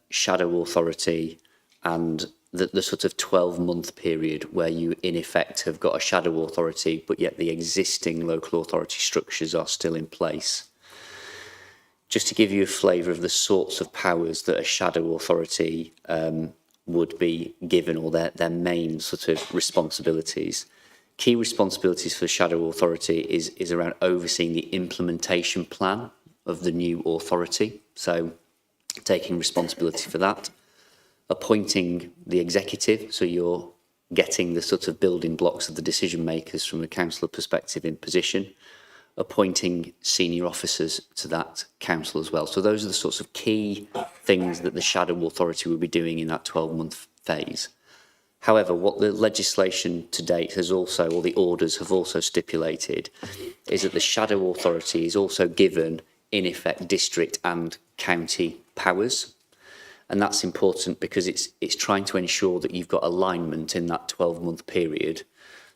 shadow authority and the sort of 12-month period where you in effect have got a shadow authority, but yet the existing local authority structures are still in place. Just to give you a flavour of the sorts of powers that a shadow authority would be given, or their main sort of responsibilities. Key responsibilities for the shadow authority is around overseeing the implementation plan of the new authority. So taking responsibility for that. Appointing the executive, so you're getting the sort of building blocks of the decision makers from a councillor perspective in position. Appointing senior officers to that council as well. So those are the sorts of key things that the shadow authority will be doing in that 12-month phase. However, what the legislation to date has also, or the orders have also stipulated, is that the shadow authority is also given, in effect, district and county powers. And that's important because it's trying to ensure that you've got alignment in that 12-month period,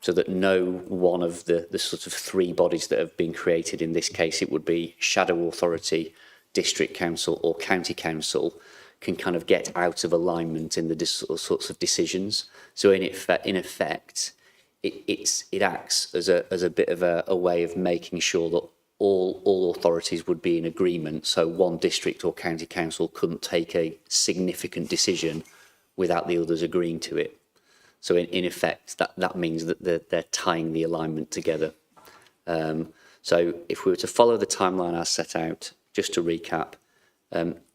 so that no one of the sort of 3 bodies that have been created, in this case it would be shadow authority, district council or county council, can kind of get out of alignment in the sorts of decisions. So in effect, it acts as a bit of a way of making sure that all authorities would be in agreement, so one district or county council couldn't take a significant decision without the others agreeing to it. So in effect, that means that they're tying the alignment together. So if we were to follow the timeline as set out, just to recap,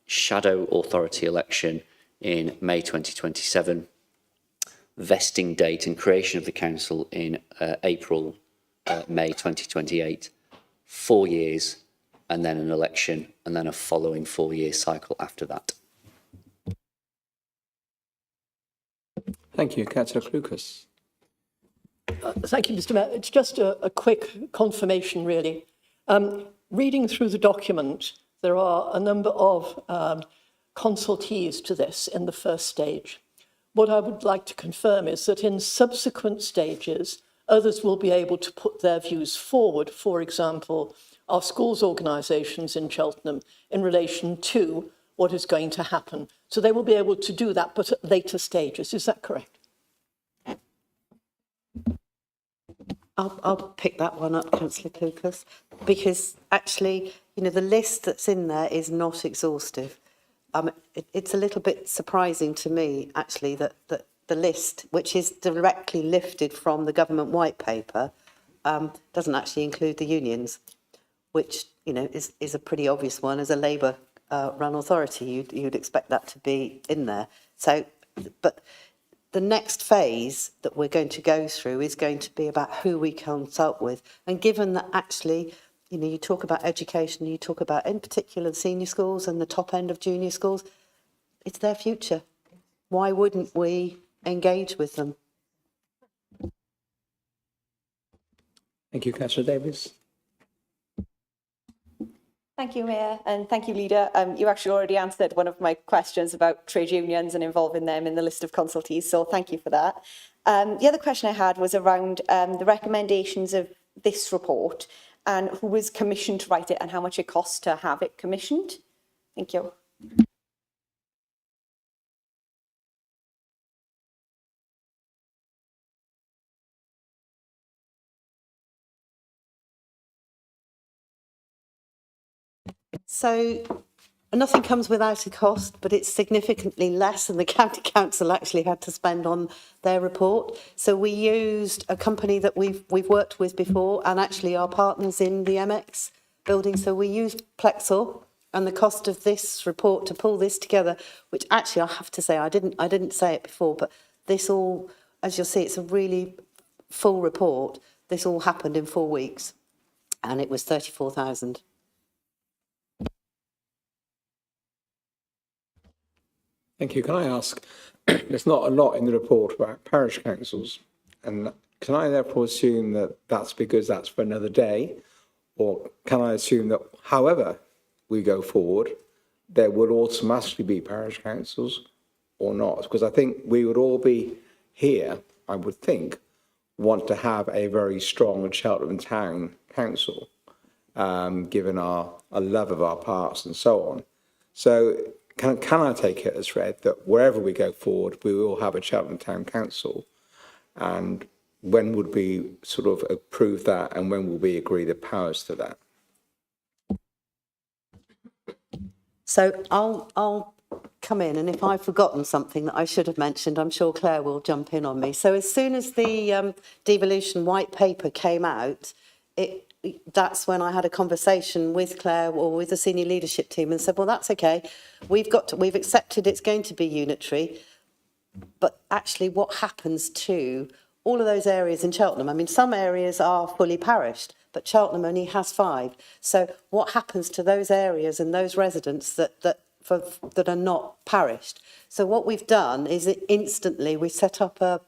shadow authority election in May 2027, vesting date and creation of the council in May 2028, 4 years, and then an election, and then a following 4-year cycle after that. Thank you. Councillor Clucas. Thank you, Mr. Mayor. It's just a quick confirmation, really. Reading through the document, there are a number of consultees to this in the first stage. what I would like to confirm is that in subsequent stages, others will be able to put their views forward, for example, our schools organisations in Cheltenham in relation to what is going to happen. So they will be able to do that, but at later stages. Is that correct? I'll pick that one up, Councillor Clucas, because actually, you know, the list that's in there is not exhaustive. It's a little bit surprising to me, actually, that the list, which is directly lifted from the government white paper, doesn't actually include the unions, which, you know, is a pretty obvious one. As a Labour run authority, you'd expect that to be in there. So, but the next phase that we're going to go through is going to be about who we consult with. And given that actually, you know, you talk about education, you talk about, in particular, the senior schools and the top end of junior schools, it's their future. Why wouldn't we engage with them? Thank you, Councillor Davies. Thank you, Mayor, and thank you, Leader. You actually already answered one of my questions about trade unions and involving them in the list of consultees, so thank you for that. The other question I had was around the recommendations of this report and who was commissioned to write it and how much it costs to have it commissioned. Thank you. So nothing comes without a cost, but it's significantly less than the county council actually had to spend on their report. So we used a company that we've worked with before, and actually our partners in the MX building. So we used Plexel, and the cost of this report to pull this together, which actually I have to say I didn't say it before, but this all, as you'll see, it's a really full report. This all happened in 4 weeks, and it was 34,000. Thank you. Can I ask, there's not a lot in the report about parish councils, and can I therefore assume that that's because that's for another day, or can I assume that however we go forward, there will automatically be parish councils or not? Because I think we would all be here, I would think, want to have a very strong Cheltenham Town Council, given our love of our parks and so on. So can I take it as read that wherever we go forward, we will have a Cheltenham Town Council? And when would we sort of approve that, and when will we agree the powers to that? So I'll come in, and if I've forgotten something that I should have mentioned, I'm sure Claire will jump in on me. So as soon as the devolution white paper came out, that's when I had a conversation with Claire or with the senior leadership team and said, well, that's okay. We've accepted it's going to be unitary, but actually what happens to all of those areas in Cheltenham? I mean, some areas are fully parished, but Cheltenham only has 5. So what happens to those areas and those residents that are not parished? So what we've done is instantly we set up a,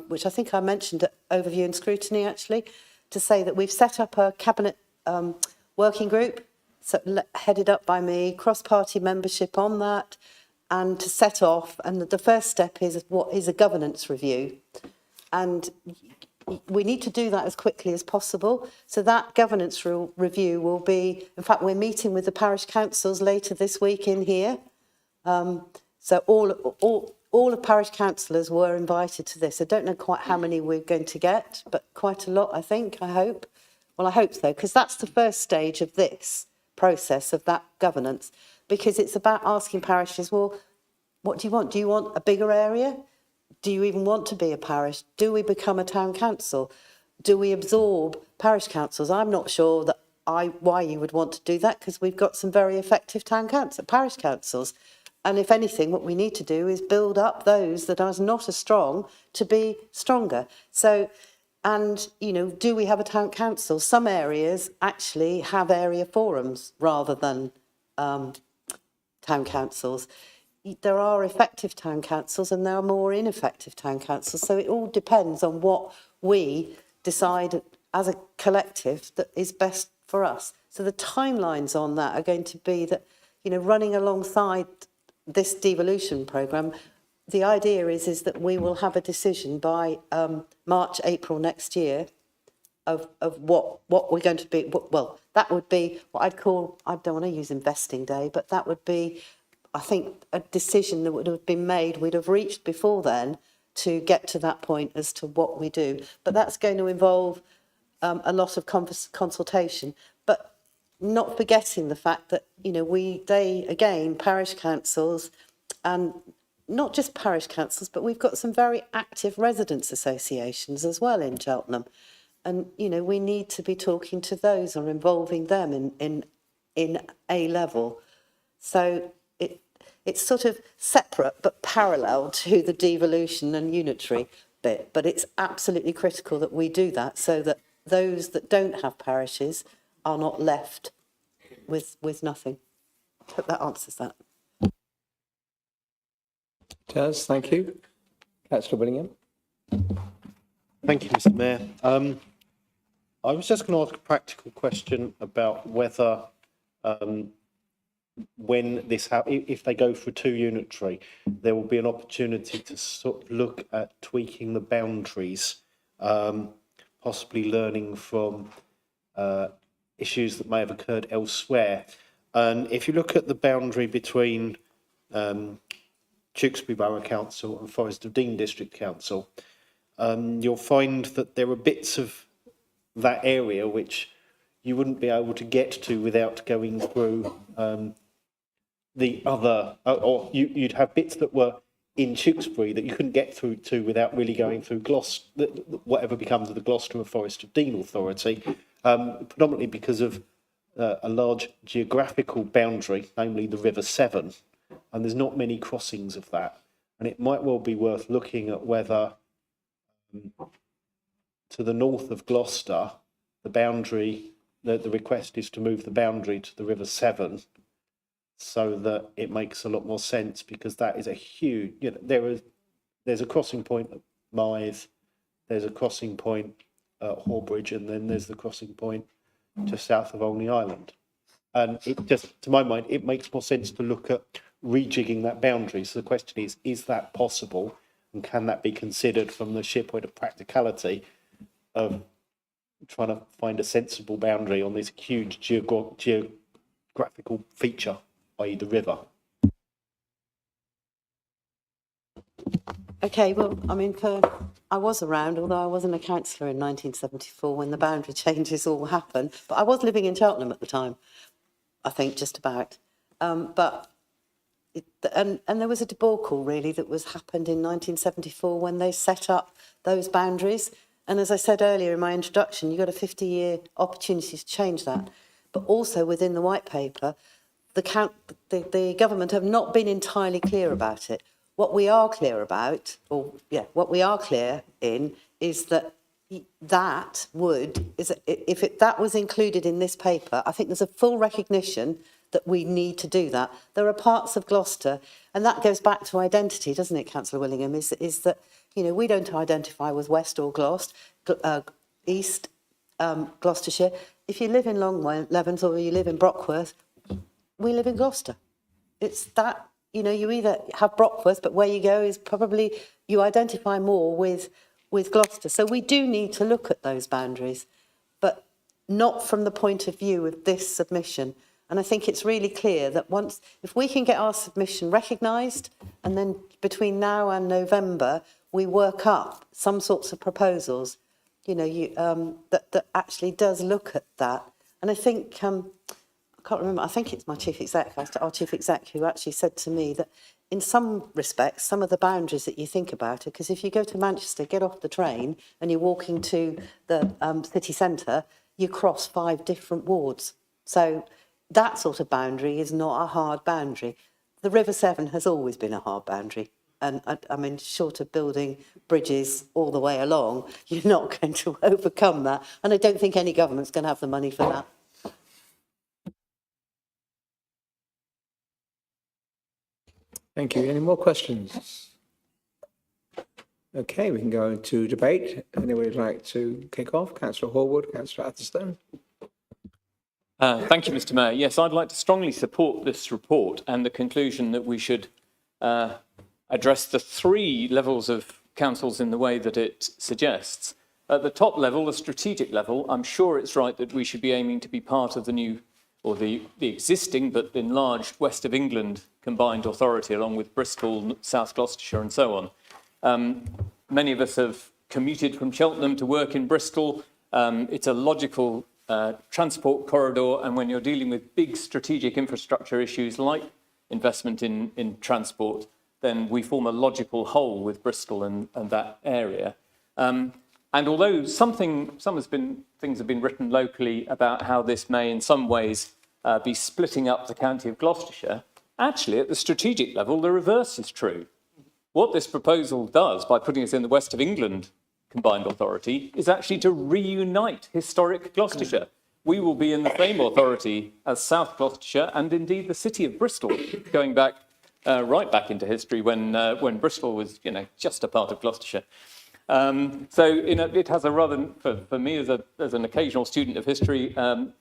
which I think I mentioned at overview and scrutiny actually, to say that we've set up a cabinet working group, so headed up by me, cross-party membership on that, and to set off. And the first step is what is a governance review, and we need to do that as quickly as possible. So that governance review will be, in fact, we're meeting with the parish councils later this week in here. So all the parish councillors were invited to this. I don't know quite how many we're going to get, but quite a lot, I think, I hope. Well, I hope so, because that's the first stage of this process of that governance, because it's about asking parishes, well, what do you want? Do you want a bigger area? Do you even want to be a parish? Do we become a town council? Do we absorb parish councils? I'm not sure that why you would want to do that, because we've got some very effective parish councils. And if anything, what we need to do is build up those that are not as strong to be stronger. So, and, you know, do we have a town council? Some areas actually have area forums rather than town councils. There are effective town councils and there are more ineffective town councils. So it all depends on what we decide as a collective that is best for us. So the timelines on that are going to be that, you know, running alongside this devolution programme, the idea is that we will have a decision by March, April next year of what we're going to be. Well, that would be what I'd call, I don't want to use investing day, but that would be, I think, a decision that would have been made, we'd have reached before then to get to that point as to what we do. But that's going to involve a lot of consultation, but not forgetting the fact that, you know, again, parish councils, and not just parish councils, but we've got some very active residents associations as well in Cheltenham. And, you know, we need to be talking to those or involving them in a level. So it's sort of separate but parallel to the devolution and unitary bit. But it's absolutely critical that we do that so that those that don't have parishes are not left with nothing. I hope that answers that. It does, thank you. Councillor Willingham. Thank you, Mr. Mayor. I was just going to ask a practical question about whether, when this if they go for 2 unitary, there will be an opportunity to sort of look at tweaking the boundaries, possibly learning from issues that may have occurred elsewhere. And if you look at the boundary between Tewkesbury Borough Council and Forest of Dean District Council, you'll find that there are bits of that area which you wouldn't be able to get to without going through the other, or you'd have bits that were in Tewkesbury that you couldn't get through to without really going through Gloucester, whatever becomes of the Gloucester and Forest of Dean Authority, predominantly because of a large geographical boundary, namely the River Severn, and there's not many crossings of that. And it might well be worth looking at whether to the north of Gloucester, the boundary, the request is to move the boundary to the River Severn so that it makes a lot more sense, because that is a huge, you know, there's a crossing point at Mythe, there's a crossing point at Horbridge, and then there's the crossing point just south of Olney Island. And it just, to my mind, it makes more sense to look at rejigging that boundary. So the question is that possible? And can that be considered from the sheer point of practicality of trying to find a sensible boundary on this huge geographical feature, i.e. the river? Okay, well, I mean, I was around, although I wasn't a councillor in 1974 when the boundary changes all happened, but I was living in Cheltenham at the time, I think, just about. And there was a debacle, really, that happened in 1974 when they set up those boundaries. And as I said earlier in my introduction, you got a 50-year opportunity to change that. But also within the white paper, the government have not been entirely clear about it. What we are clear about, what we are clear in, is that that was included in this paper, I think there's a full recognition that we need to do that. There are parts of Gloucester, and that goes back to identity, doesn't it, Councillor Willingham, is that, you know, we don't identify with West or East Gloucestershire. If you live in Longlevens or you live in Brockworth, we live in Gloucester. It's that, you know, you either have Brockworth, but where you go is probably, you identify more with Gloucester. So we do need to look at those boundaries, but not from the point of view of this submission. And I think it's really clear that if we can get our submission recognised, and then between now and November, we work up some sorts of proposals, you know, that actually does look at that. And I think, I can't remember, I think it's my chief exec, our chief exec, who actually said to me that in some respects, some of the boundaries that you think about it, because if you go to Manchester, get off the train and you're walking to the city centre, you cross 5 different wards. So that sort of boundary is not a hard boundary. The River Severn has always been a hard boundary. And I mean, short of building bridges all the way along, you're not going to overcome that. And I don't think any government's going to have the money for that. Thank you. Any more questions? Okay, we can go into debate. Anybody would like to kick off? Councillor Horwood, Councillor Atherstone. Thank you, Mr. Mayor. Yes, I'd like to strongly support this report and the conclusion that we should address the three levels of councils in the way that it suggests. At the top level, the strategic level, I'm sure it's right that we should be aiming to be part of the new, or the existing but enlarged West of England combined authority, along with Bristol, South Gloucestershire and so on. Many of us have commuted from Cheltenham to work in Bristol. It's a logical transport corridor, and when you're dealing with big strategic infrastructure issues like investment in transport, then we form a logical whole with Bristol and that area. And although things have been written locally about how this may in some ways be splitting up the county of Gloucestershire, actually at the strategic level, the reverse is true. What this proposal does by putting us in the West of England combined authority is actually to reunite historic Gloucestershire. We will be in the same authority as South Gloucestershire and indeed the city of Bristol, going back right back into history when Bristol was, just a part of Gloucestershire. So it has a rather, for me as an occasional student of history,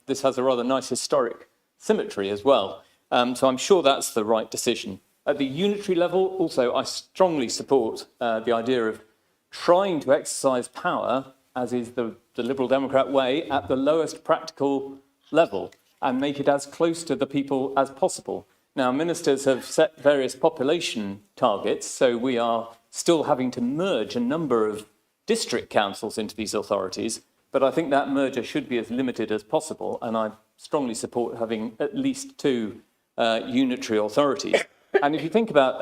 this has a rather nice historic symmetry as well. So I'm sure that's the right decision. At the unitary level, also, I strongly support the idea of trying to exercise power, as is the Liberal Democrat way, at the lowest practical level and make it as close to the people as possible. Now, ministers have set various population targets, so we are still having to merge a number of district councils into these authorities, but I think that merger should be as limited as possible, and I strongly support having at least two unitary authorities. And if you think about,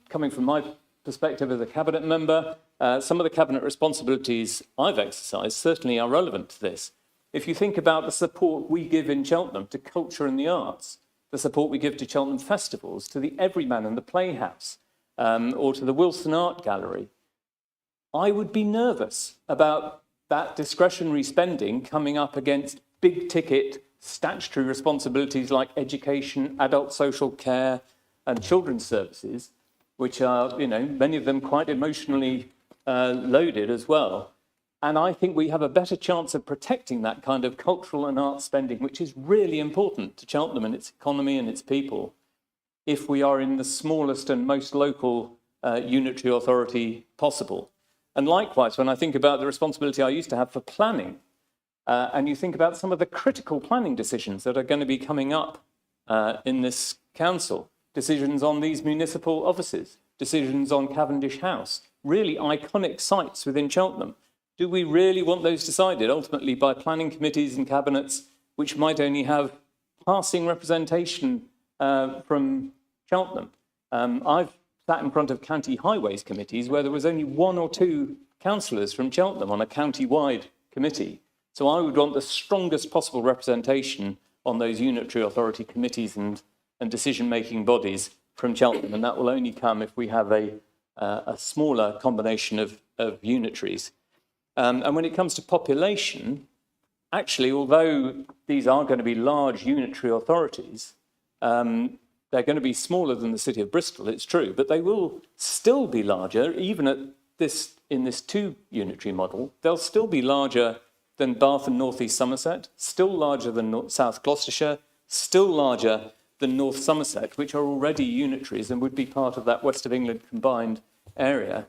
coming from my perspective as a cabinet member, some of the cabinet responsibilities I've exercised certainly are relevant to this. If you think about the support we give in Cheltenham to culture and the arts, the support we give to Cheltenham festivals, to the Everyman and the Playhouse, or to the Wilson Art Gallery, I would be nervous about that discretionary spending coming up against big ticket statutory responsibilities like education, adult social care and children's services, which are, many of them quite emotionally loaded as well. And I think we have a better chance of protecting that kind of cultural and art spending, which is really important to Cheltenham and its economy and its people, if we are in the smallest and most local unitary authority possible. And likewise, when I think about the responsibility I used to have for planning, and you think about some of the critical planning decisions that are going to be coming up in this council, decisions on these municipal offices, decisions on Cavendish House, really iconic sites within Cheltenham. Do we really want those decided ultimately by planning committees and cabinets which might only have passing representation from Cheltenham? I've sat in front of county highways committees where there was only one or two councillors from Cheltenham on a county-wide committee. So I would want the strongest possible representation on those unitary authority committees and decision-making bodies from Cheltenham, and that will only come if we have a smaller combination of unitaries. And when it comes to population, actually, although these are going to be large unitary authorities, they're going to be smaller than the city of Bristol, it's true, but they will still be larger, even in this two unitary model. They'll still be larger than Bath and North East Somerset, still larger than South Gloucestershire, still larger than North Somerset, which are already unitaries and would be part of that West of England combined area.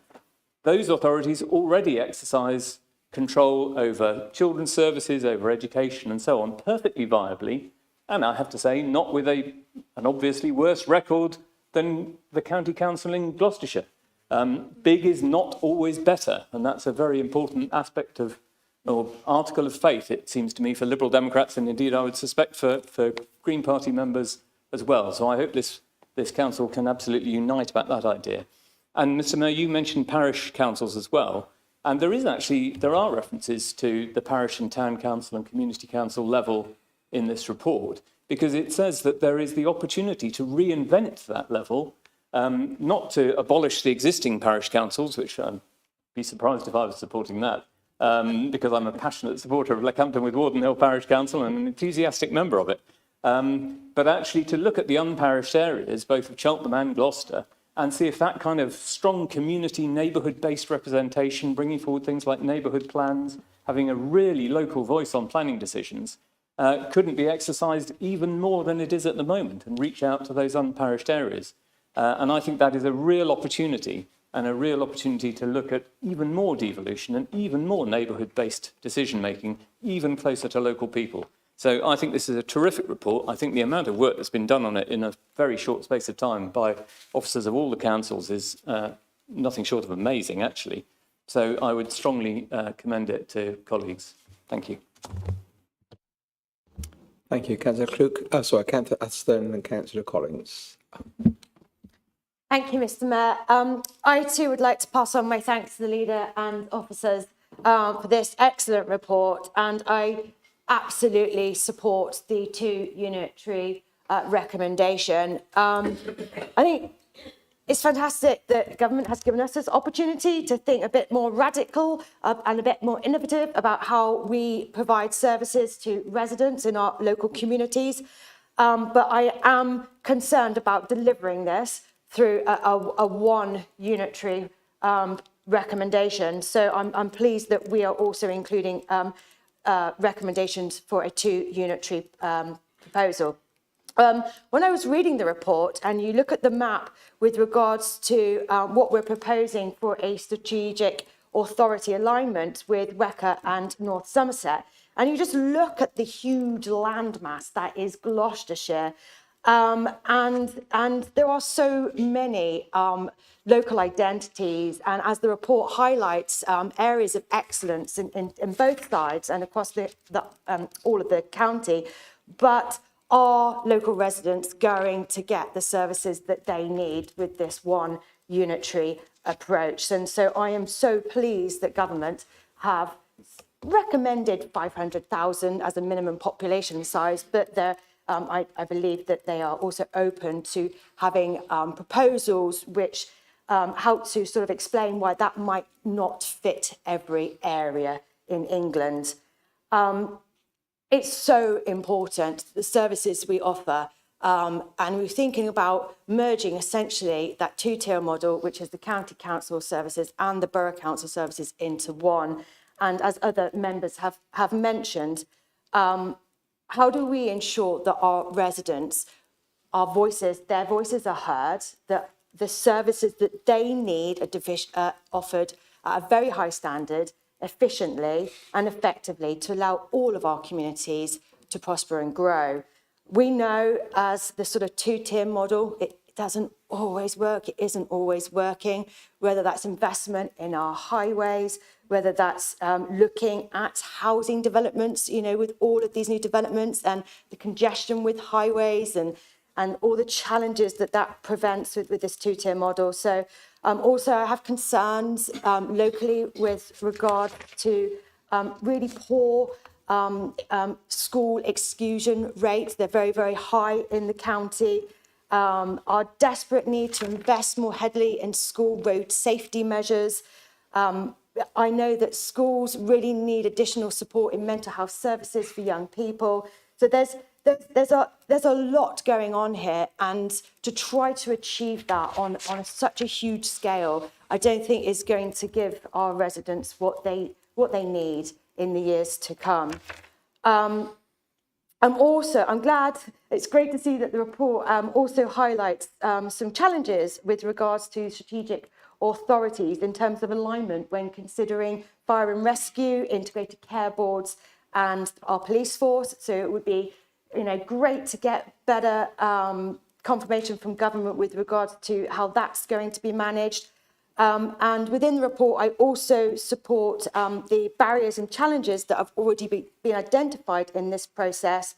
Those authorities already exercise control over children's services, over education and so on, perfectly viably, and I have to say, not with an obviously worse record than the county council in Gloucestershire. Big is not always better, and that's a very important aspect of, or article of faith, it seems to me, for Liberal Democrats, and indeed I would suspect for Green Party members as well. So I hope this council can absolutely unite about that idea. And Mr. Mayor, you mentioned parish councils as well. And there are references to the parish and town council and community council level in this report, because it says that there is the opportunity to reinvent that level, not to abolish the existing parish councils, which I'd be surprised if I was supporting that, because I'm a passionate supporter of Leckhampton with Warden Hill Parish Council and an enthusiastic member of it. But actually to look at the unparished areas, both of Cheltenham and Gloucester, and see if that kind of strong community neighbourhood-based representation, bringing forward things like neighbourhood plans, having a really local voice on planning decisions, couldn't be exercised even more than it is at the moment and reach out to those unparished areas. And I think that is a real opportunity, and a real opportunity to look at even more devolution and even more neighbourhood-based decision-making, even closer to local people. So I think this is a terrific report. I think the amount of work that's been done on it in a very short space of time by officers of all the councils is nothing short of amazing, actually. So I would strongly commend it to colleagues. Thank you. Thank you, Councillor Clook. Councillor Aston and Councillor Collins. Thank you, Mr. Mayor. I too would like to pass on my thanks to the leader and officers for this excellent report, and I absolutely support the 2 unitary recommendation. I think it's fantastic that government has given us this opportunity to think a bit more radical and a bit more innovative about how we provide services to residents in our local communities. But I am concerned about delivering this through a 1 unitary recommendation. So I'm pleased that we are also including recommendations for a 2 unitary proposal. When I was reading the report and you look at the map with regards to what we're proposing for a strategic authority alignment with WECA and North Somerset, and you just look at the huge landmass that is Gloucestershire, and there are so many local identities, and as the report highlights, areas of excellence in both sides and across all of the county, but are local residents going to get the services that they need with this 1 unitary approach? And so I am so pleased that government have recommended 500,000 as a minimum population size, but I believe that they are also open to having proposals which help to sort of explain why that might not fit every area in England. It's so important, the services we offer, and we're thinking about merging essentially that 2-tier model, which is the county council services and the borough council services, into 1. And as other members have mentioned, how do we ensure that our residents, their voices are heard, that the services that they need are offered at a very high standard, efficiently and effectively, to allow all of our communities to prosper and grow? We know as the sort of 2-tier model, it doesn't always work, it isn't always working, whether that's investment in our highways, whether that's looking at housing developments, with all of these new developments and the congestion with highways and all the challenges that prevents with this 2-tier model. So also I have concerns locally with regard to really poor school exclusion rates. They're very, very high in the county. Our desperate need to invest more heavily in school road safety measures. I know that schools really need additional support in mental health services for young people. So there's a lot going on here, and to try to achieve that on such a huge scale, I don't think is going to give our residents what they need in the years to come. I'm glad, it's great to see that the report also highlights some challenges with regards to strategic authorities in terms of alignment when considering fire and rescue, integrated care boards and our police force. So it would be great to get better confirmation from government with regards to how that's going to be managed. And within the report, I also support the barriers and challenges that have already been identified in this process.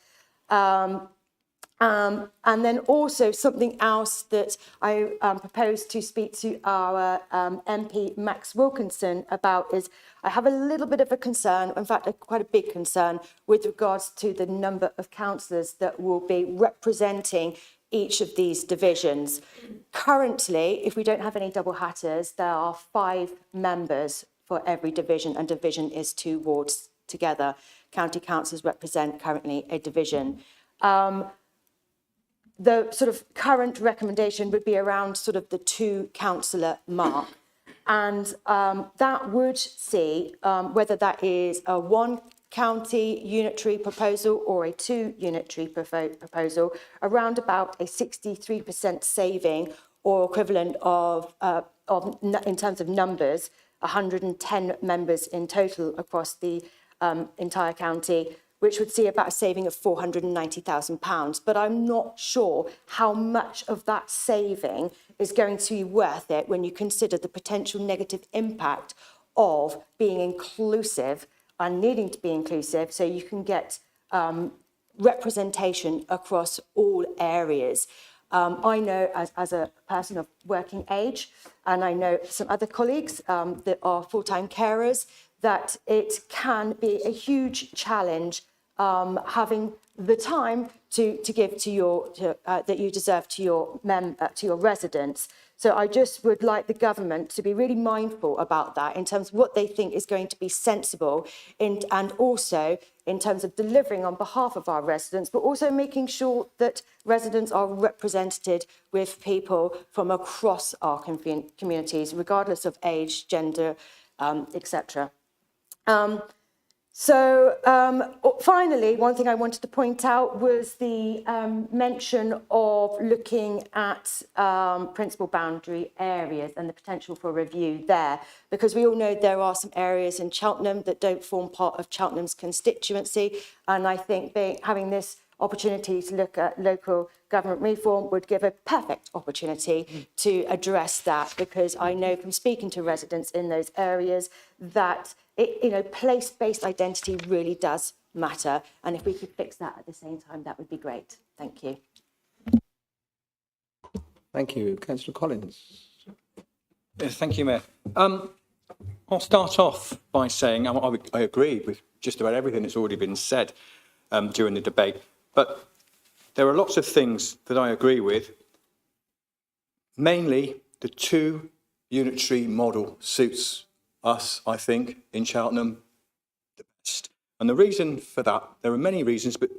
And then also something else that I propose to speak to our MP Max Wilkinson about is I have a little bit of a concern, in fact, quite a big concern, with regards to the number of councillors that will be representing each of these divisions. Currently, if we don't have any double hatters, there are 5 members for every division, and division is 2 wards together. County councillors represent currently a division. The sort of current recommendation would be around sort of the 2 councillor mark. And that would see whether that is a 1 county unitary proposal or a 2 unitary proposal, around about a 63% saving or equivalent in terms of numbers, 110 members in total across the entire county, which would see about a saving of £490,000. But I'm not sure how much of that saving is going to be worth it when you consider the potential negative impact of being inclusive and needing to be inclusive so you can get representation across all areas. I know as a person of working age, and I know some other colleagues that are full-time carers, that it can be a huge challenge having the time to give to your that you deserve to your residents. So I just would like the government to be really mindful about that in terms of what they think is going to be sensible, and also in terms of delivering on behalf of our residents, but also making sure that residents are represented with people from across our communities, regardless of age, gender, etc. Finally, one thing I wanted to point out was the mention of looking at principal boundary areas and the potential for review there, because we all know there are some areas in Cheltenham that don't form part of Cheltenham's constituency, and I think having this opportunity to look at local government reform would give a perfect opportunity to address that, because I know from speaking to residents in those areas that place-based identity really does matter, and if we could fix that at the same time, that would be great. Thank you. Thank you. Councillor Collins. Yes, thank you, Mayor. I'll start off by saying I agree with just about everything that's already been said during the debate, but there are lots of things that I agree with. Mainly, the two unitary model suits us, I think, in Cheltenham the best. And the reason for that, there are many reasons, but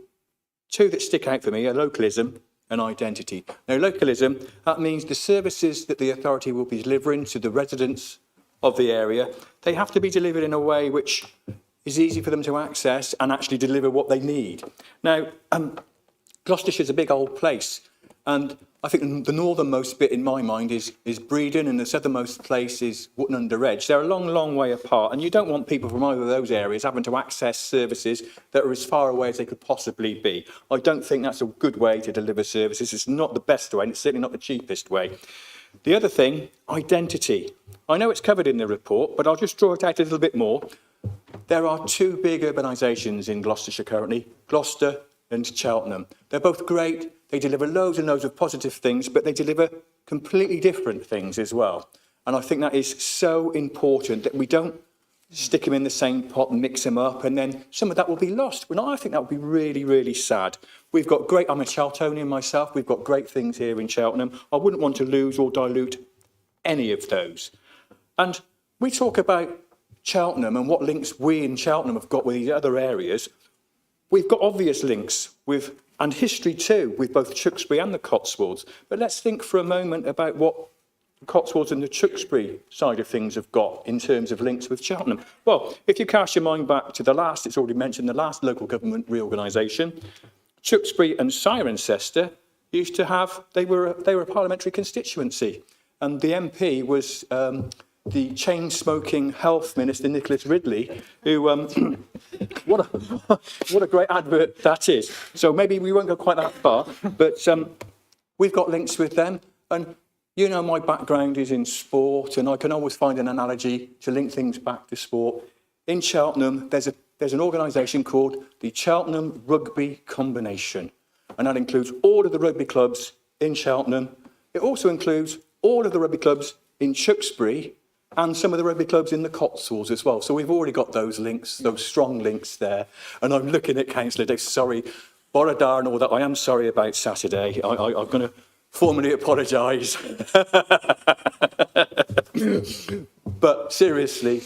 two that stick out for me are localism and identity. Now, localism, that means the services that the authority will be delivering to the residents of the area, they have to be delivered in a way which is easy for them to access and actually deliver what they need. Now, Gloucestershire's a big old place, and I think the northernmost bit in my mind is Bredon, and the southernmost place is Wootton Under Edge. They're a long, long way apart, and you don't want people from either of those areas having to access services that are as far away as they could possibly be. I don't think that's a good way to deliver services. It's not the best way, and it's certainly not the cheapest way. The other thing, identity. I know it's covered in the report, but I'll just draw it out a little bit more. There are two big urbanisations in Gloucestershire currently, Gloucester and Cheltenham. They're both great. They deliver loads and loads of positive things, but they deliver completely different things as well. And I think that is so important that we don't stick them in the same pot and mix them up, and then some of that will be lost. Well, I think that would be really, really sad. We've got great, I'm a Cheltonian myself, we've got great things here in Cheltenham. I wouldn't want to lose or dilute any of those. And we talk about Cheltenham and what links we in Cheltenham have got with these other areas. We've got obvious links with, and history too, with both Tewkesbury and the Cotswolds. But let's think for a moment about what the Cotswolds and the Tewkesbury side of things have got in terms of links with Cheltenham. Well, if you cast your mind back to the last, it's already mentioned, the last local government reorganisation, Tewkesbury and Cirencester used to have, they were a parliamentary constituency. And the MP was the chain-smoking health minister, Nicholas Ridley, who, what a great advert that is. So maybe we won't go quite that far, but we've got links with them. And you know, my background is in sport, and I can always find an analogy to link things back to sport. In Cheltenham, there's an organisation called the Cheltenham Rugby Combination, and that includes all of the rugby clubs in Cheltenham. It also includes all of the rugby clubs in Tewkesbury and some of the rugby clubs in the Cotswolds as well. So we've already got those links, those strong links there. And I'm looking at Councillor Dave, sorry, Borodar and all that. I am sorry about Saturday. I'm going to formally apologise. But seriously,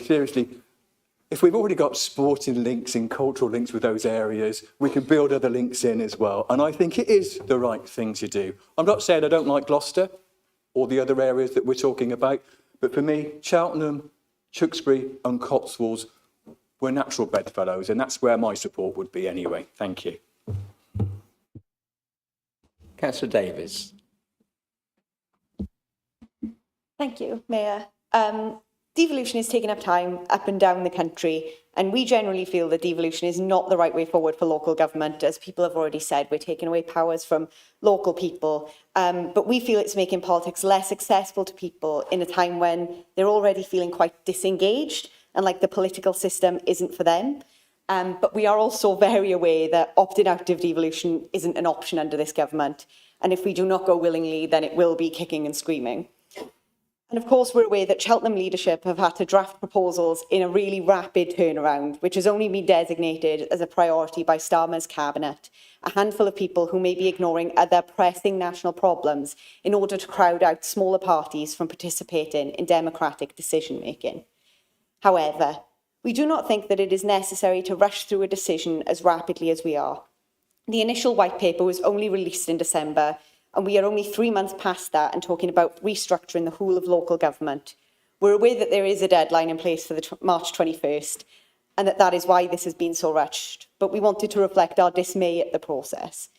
if we've already got sporting links and cultural links with those areas, we can build other links in as well. And I think it is the right thing to do. I'm not saying I don't like Gloucester or the other areas that we're talking about, but for me, Cheltenham, Tewkesbury and Cotswolds were natural bedfellows, and that's where my support would be anyway. Thank you. Councillor Davies. Thank you, Mayor. Devolution is taking up time up and down the country, and we generally feel that devolution is not the right way forward for local government. As people have already said, we're taking away powers from local people, but we feel it's making politics less accessible to people in a time when they're already feeling quite disengaged and like the political system isn't for them. But we are also very aware that opting out of devolution isn't an option under this government, and if we do not go willingly, then it will be kicking and screaming. And of course, we're aware that Cheltenham leadership have had to draft proposals in a really rapid turnaround, which has only been designated as a priority by Starmer's cabinet, a handful of people who may be ignoring other pressing national problems in order to crowd out smaller parties from participating in democratic decision-making. However, we do not think that it is necessary to rush through a decision as rapidly as we are. The initial white paper was only released in December, and we are only 3 months past that and talking about restructuring the whole of local government. We're aware that there is a deadline in place for the March 21st, and that is why this has been so rushed, but we wanted to reflect our dismay at the process.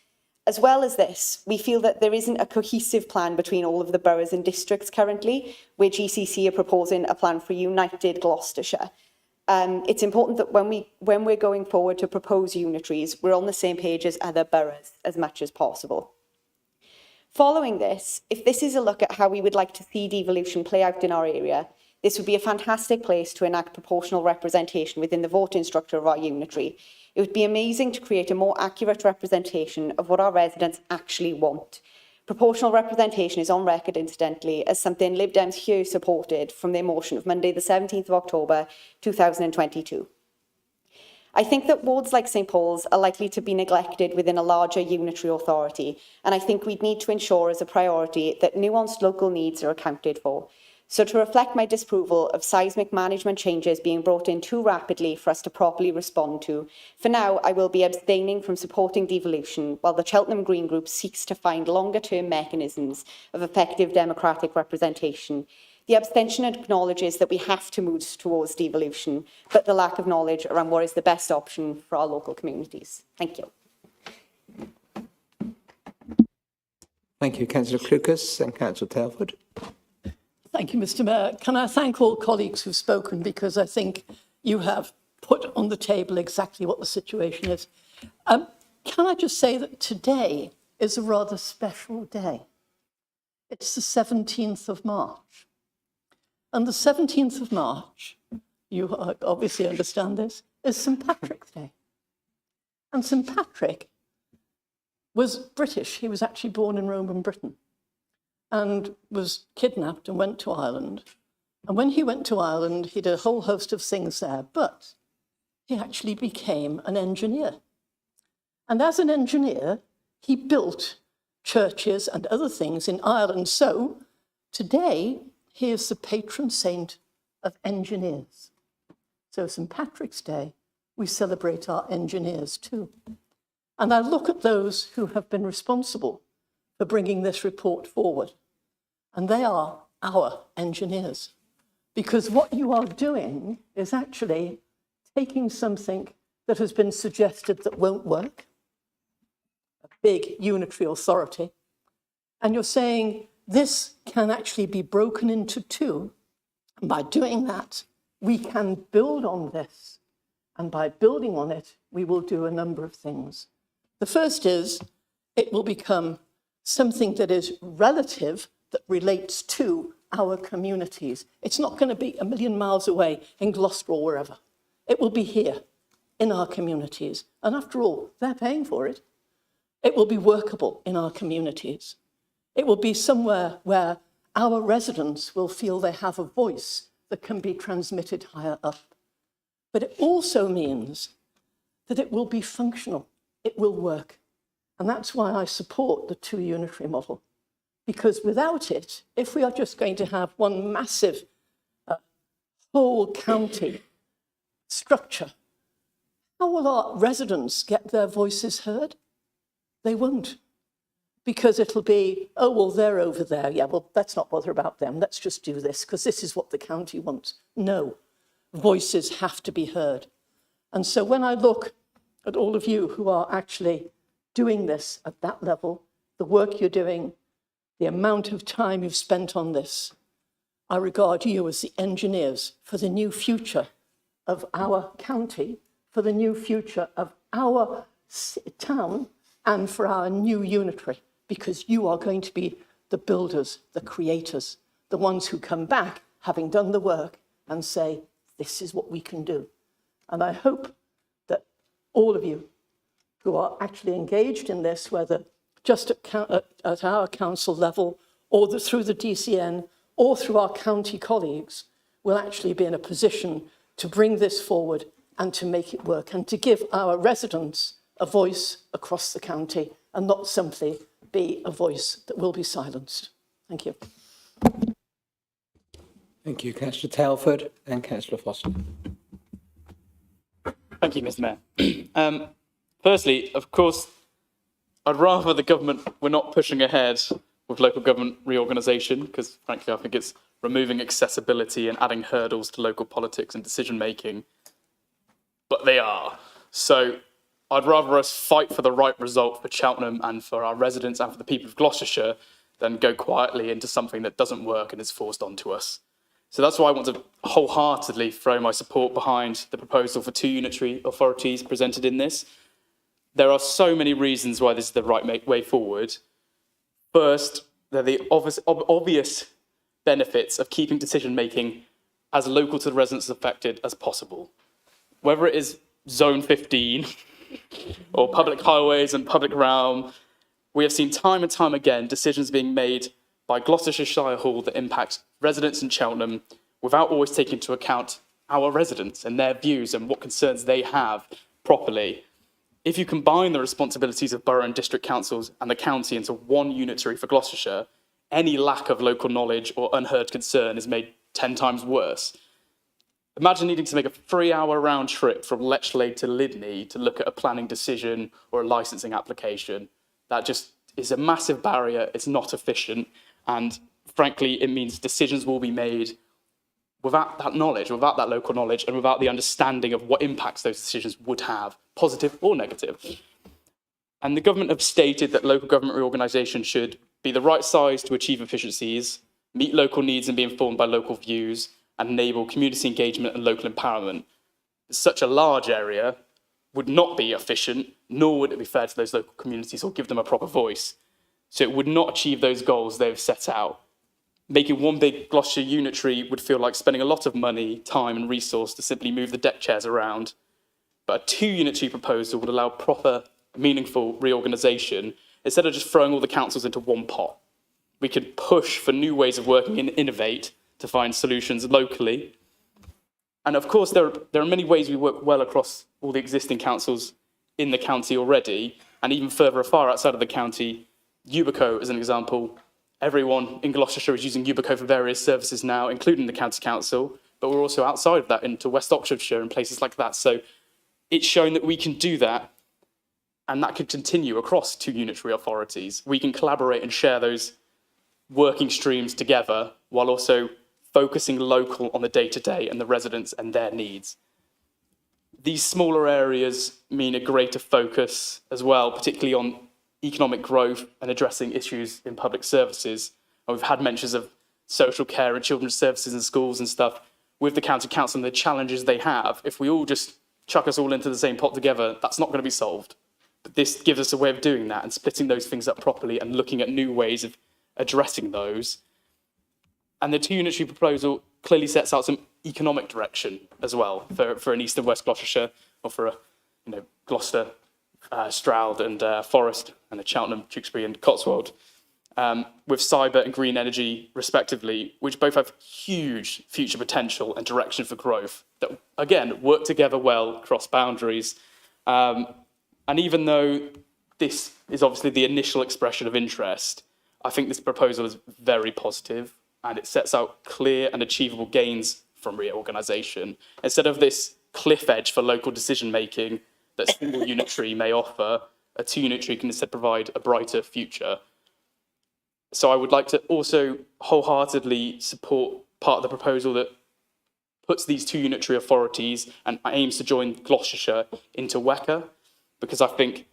As well as this, we feel that there isn't a cohesive plan between all of the boroughs and districts currently, where GCC are proposing a plan for united Gloucestershire. It's important that when we're going forward to propose unitaries, we're on the same page as other boroughs as much as possible. Following this, if this is a look at how we would like to see devolution play out in our area, this would be a fantastic place to enact proportional representation within the voting structure of our unitary. It would be amazing to create a more accurate representation of what our residents actually want. Proportional representation is on record, incidentally, as something Lib Dems here supported from their motion of Monday the 17th of October 2022. I think that wards like St Paul's are likely to be neglected within a larger unitary authority, and I think we'd need to ensure as a priority that nuanced local needs are accounted for. So to reflect my disapproval of seismic management changes being brought in too rapidly for us to properly respond to, for now I will be abstaining from supporting devolution while the Cheltenham Green Group seeks to find longer-term mechanisms of effective democratic representation. The abstention acknowledges that we have to move towards devolution, but the lack of knowledge around what is the best option for our local communities. Thank you. Thank you, Councillor Clucas and Councillor Telford. Thank you, Mr. Mayor. Can I thank all colleagues who've spoken, because I think you have put on the table exactly what the situation is. Can I just say that today is a rather special day. It's the 17th of March. And the 17th of March, you obviously understand this, is St. Patrick's Day. And St. Patrick was British. He was actually born in Rome and Britain and was kidnapped and went to Ireland. And when he went to Ireland, he did a whole host of things there, but he actually became an engineer. And as an engineer, he built churches and other things in Ireland. So today, he is the patron saint of engineers. So St. Patrick's Day, we celebrate our engineers too. And I look at those who have been responsible for bringing this report forward, and they are our engineers. Because what you are doing is actually taking something that has been suggested that won't work, a big unitary authority, and you're saying this can actually be broken into two. And by doing that, we can build on this. And by building on it, we will do a number of things. The first is it will become something that is relative, that relates to our communities. It's not going to be a million miles away in Gloucester or wherever. It will be here in our communities. And after all, they're paying for it. It will be workable in our communities. It will be somewhere where our residents will feel they have a voice that can be transmitted higher up. But it also means that it will be functional. It will work. And that's why I support the two unitary model. Because without it, if we are just going to have one massive whole county structure, how will our residents get their voices heard? They won't. Because it'll be, oh, well, they're over there. Yeah, well, let's not bother about them. Let's just do this, because this is what the county wants. No, voices have to be heard. And so when I look at all of you who are actually doing this at that level, the work you're doing, the amount of time you've spent on this, I regard you as the engineers for the new future of our county, for the new future of our town, and for our new unitary, because you are going to be the builders, the creators, the ones who come back, having done the work, and say, this is what we can do. And I hope that all of you who are actually engaged in this, whether just at our council level, or through the DCN, or through our county colleagues, will actually be in a position to bring this forward and to make it work, and to give our residents a voice across the county, and not simply be a voice that will be silenced. Thank you. Thank you, Councillor Telford and Councillor Foster. Thank you, Mr. Mayor. Firstly, of course, I'd rather the government were not pushing ahead with local government reorganisation, because frankly, I think it's removing accessibility and adding hurdles to local politics and decision making. But they are. So I'd rather us fight for the right result for Cheltenham and for our residents and for the people of Gloucestershire than go quietly into something that doesn't work and is forced onto us. So that's why I want to wholeheartedly throw my support behind the proposal for 2 unitary authorities presented in this. There are so many reasons why this is the right way forward. First, there are the obvious benefits of keeping decision-making as local to the residents affected as possible. Whether it is Zone 15 or public highways and public realm, we have seen time and time again decisions being made by Gloucestershire Shire Hall that impact residents in Cheltenham without always taking into account our residents and their views and what concerns they have properly. If you combine the responsibilities of borough and district councils and the county into one unitary for Gloucestershire, any lack of local knowledge or unheard concern is made 10 times worse. Imagine needing to make a 3-hour round trip from Lechlade to Lydney to look at a planning decision or a licensing application. That just is a massive barrier. It's not efficient. And frankly, it means decisions will be made without that knowledge, without that local knowledge, and without the understanding of what impacts those decisions would have, positive or negative. And the government have stated that local government reorganisation should be the right size to achieve efficiencies, meet local needs and be informed by local views, and enable community engagement and local empowerment. Such a large area would not be efficient, nor would it be fair to those local communities or give them a proper voice. So it would not achieve those goals they've set out. Making one big Gloucestershire unitary would feel like spending a lot of money, time and resource to simply move the deck chairs around. But a 2 unitary proposal would allow proper, meaningful reorganisation instead of just throwing all the councils into one pot. We could push for new ways of working and innovate to find solutions locally. And of course, there are many ways we work well across all the existing councils in the county already, and even further far outside of the county. Ubico, as an example, everyone in Gloucestershire is using Ubico for various services now, including the county council, but we're also outside of that into West Oxfordshire and places like that. So it's shown that we can do that, and that could continue across 2 unitary authorities. We can collaborate and share those working streams together while also focusing local on the day-to-day and the residents and their needs. These smaller areas mean a greater focus as well, particularly on economic growth and addressing issues in public services. And we've had mentions of social care and children's services in schools and stuff with the county council and the challenges they have. If we all just chuck us all into the same pot together, that's not going to be solved. But this gives us a way of doing that and splitting those things up properly and looking at new ways of addressing those. And the 2 unitary proposal clearly sets out some economic direction as well for an East and West Gloucestershire, or for a Gloucester, Stroud and Forest, and a Cheltenham, Tewkesbury and Cotswold, with cyber and green energy respectively, which both have huge future potential and direction for growth that, again, work together well across boundaries. And even though this is obviously the initial expression of interest, I think this proposal is very positive, and it sets out clear and achievable gains from reorganisation. Instead of this cliff edge for local decision-making that single unitary may offer, a 2 unitary can instead provide a brighter future. So I would like to also wholeheartedly support part of the proposal that puts these 2 unitary authorities and aims to join Gloucestershire into WECA, because I think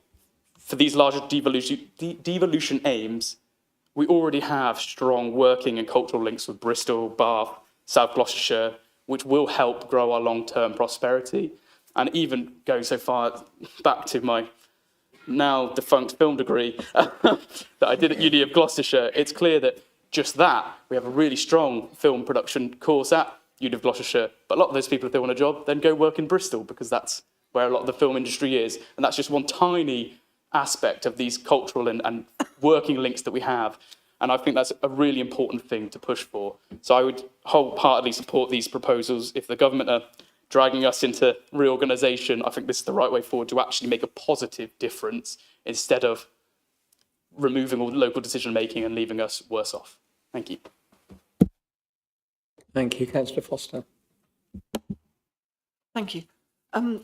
for these larger devolution aims, we already have strong working and cultural links with Bristol, Bath, South Gloucestershire, which will help grow our long-term prosperity. And even go so far back to my now defunct film degree that I did at Uni of Gloucestershire, it's clear that just that, we have a really strong film production course at Uni of Gloucestershire, but a lot of those people, if they want a job, then go work in Bristol because that's where a lot of the film industry is. And that's just one tiny aspect of these cultural and working links that we have. And I think that's a really important thing to push for. So I would wholeheartedly support these proposals. If the government are dragging us into reorganisation, I think this is the right way forward to actually make a positive difference instead of removing all local decision making and leaving us worse off. Thank you. Thank you, Councillor Foster. Thank you.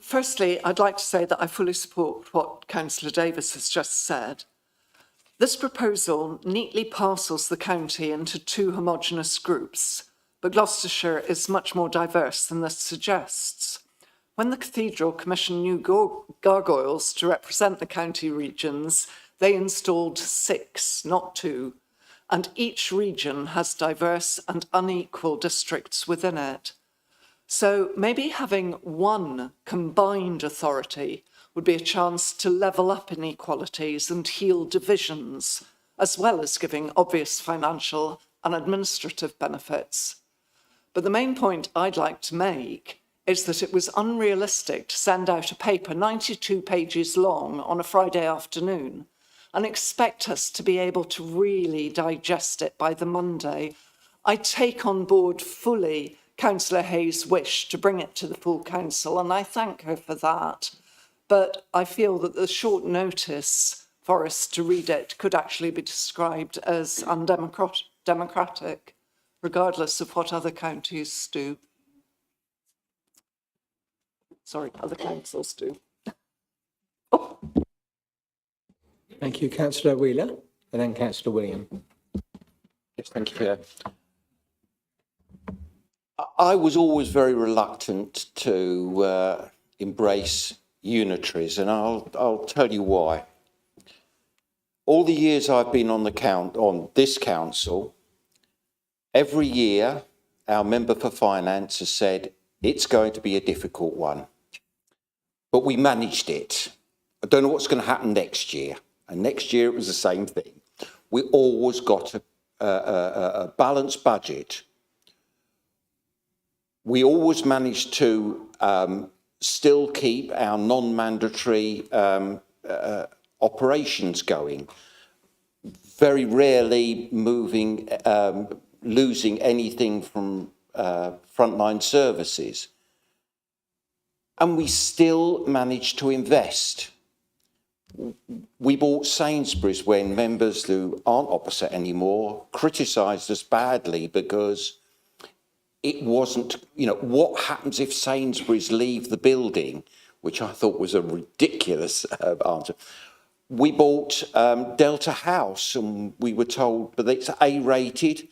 Firstly, I'd like to say that I fully support what Councillor Davis has just said. This proposal neatly parcels the county into two homogenous groups, but Gloucestershire is much more diverse than this suggests. When the Cathedral commissioned new gargoyles to represent the county regions, they installed 6, not 2, and each region has diverse and unequal districts within it. So maybe having one combined authority would be a chance to level up inequalities and heal divisions, as well as giving obvious financial and administrative benefits. But the main point I'd like to make is that it was unrealistic to send out a paper 92 pages long on a Friday afternoon and expect us to be able to really digest it by the Monday. I take on board fully Councillor Hayes' wish to bring it to the full council, and I thank her for that. But I feel that the short notice for us to read it could actually be described as undemocratic, regardless of what other counties do. Sorry, other councils do. Thank you, Councillor Wheeler, and then Councillor William. Yes, thank you for that. I was always very reluctant to embrace unitaries, and I'll tell you why. All the years I've been on this council, every year our member for finance has said it's going to be a difficult one, but we managed it. I don't know what's going to happen next year, and next year it was the same thing. We always got a balanced budget. We always managed to still keep our non-mandatory operations going, very rarely losing anything from frontline services. And we still managed to invest. We bought Sainsbury's when members who aren't opposite anymore criticised us badly because it wasn't, what happens if Sainsbury's leave the building, which I thought was a ridiculous answer. We bought Delta House and we were told, but it's A-rated,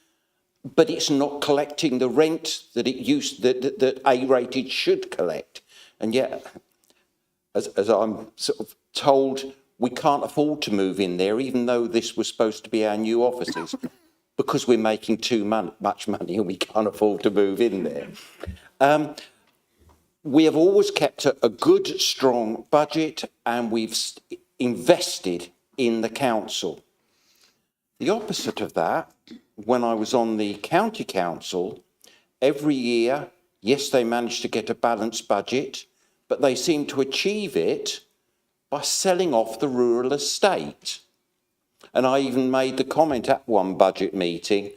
but it's not collecting the rent that that A-rated should collect. And yet, as I'm sort of told, we can't afford to move in there, even though this was supposed to be our new offices. Because we're making too much money and we can't afford to move in there. We have always kept a good, strong budget and we've invested in the council. The opposite of that, when I was on the county council, every year, yes, they managed to get a balanced budget, but they seemed to achieve it by selling off the rural estate. And I even made the comment at one budget meeting.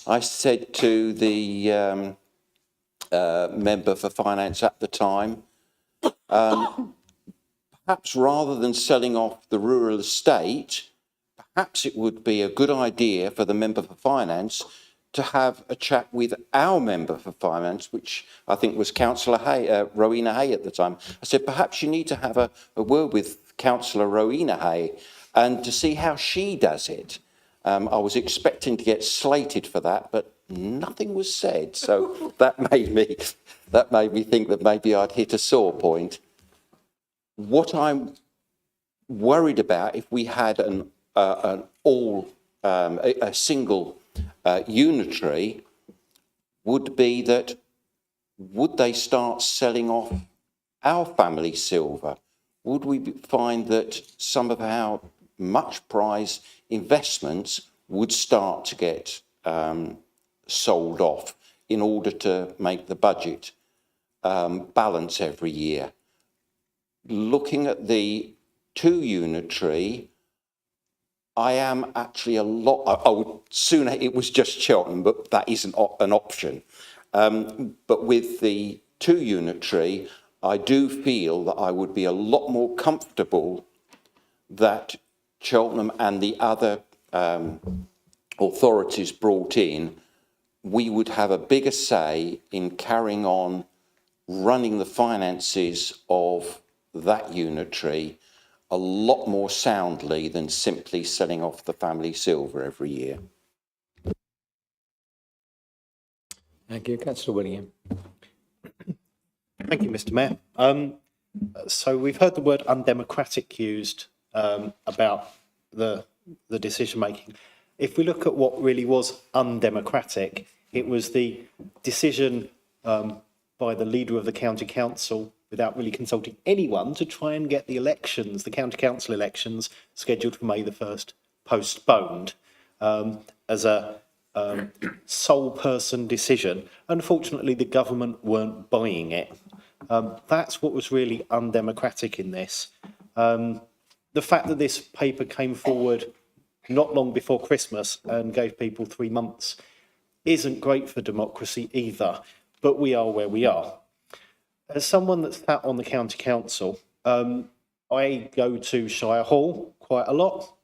I said to the member for finance at the time, perhaps rather than selling off the rural estate, perhaps it would be a good idea for the member for finance to have a chat with our member for finance, which I think was Councillor Hay, Rowena Hay at the time. I said, perhaps you need to have a word with Councillor Rowena Hay and to see how she does it. I was expecting to get slated for that, but nothing was said. So that made me think that maybe I'd hit a sore point. What I'm worried about, if we had an all a single unitary would be that would they start selling off our family silver? Would we find that some of our much prized investments would start to get sold off in order to make the budget balance every year? Looking at the 2 unitary, I am actually a lot, I would sooner it was just Cheltenham, but that isn't an option. But with the 2 unitary, I do feel that I would be a lot more comfortable that Cheltenham and the other authorities brought in, we would have a bigger say in carrying on running the finances of that unitary a lot more soundly than simply selling off the family silver every year. Thank you, Councillor Willingham. Thank you, Mr. Mayor. So we've heard the word undemocratic used about the decision making. If we look at what really was undemocratic, it was the decision by the leader of the county council, without really consulting anyone, to try and get the elections, the county council elections, scheduled for May the 1st, postponed as a sole person decision. Unfortunately, the government weren't buying it. That's what was really undemocratic in this. The fact that this paper came forward not long before Christmas and gave people 3 months isn't great for democracy either, but we are where we are. As someone that's sat on the county council, I go to Shire Hall quite a lot.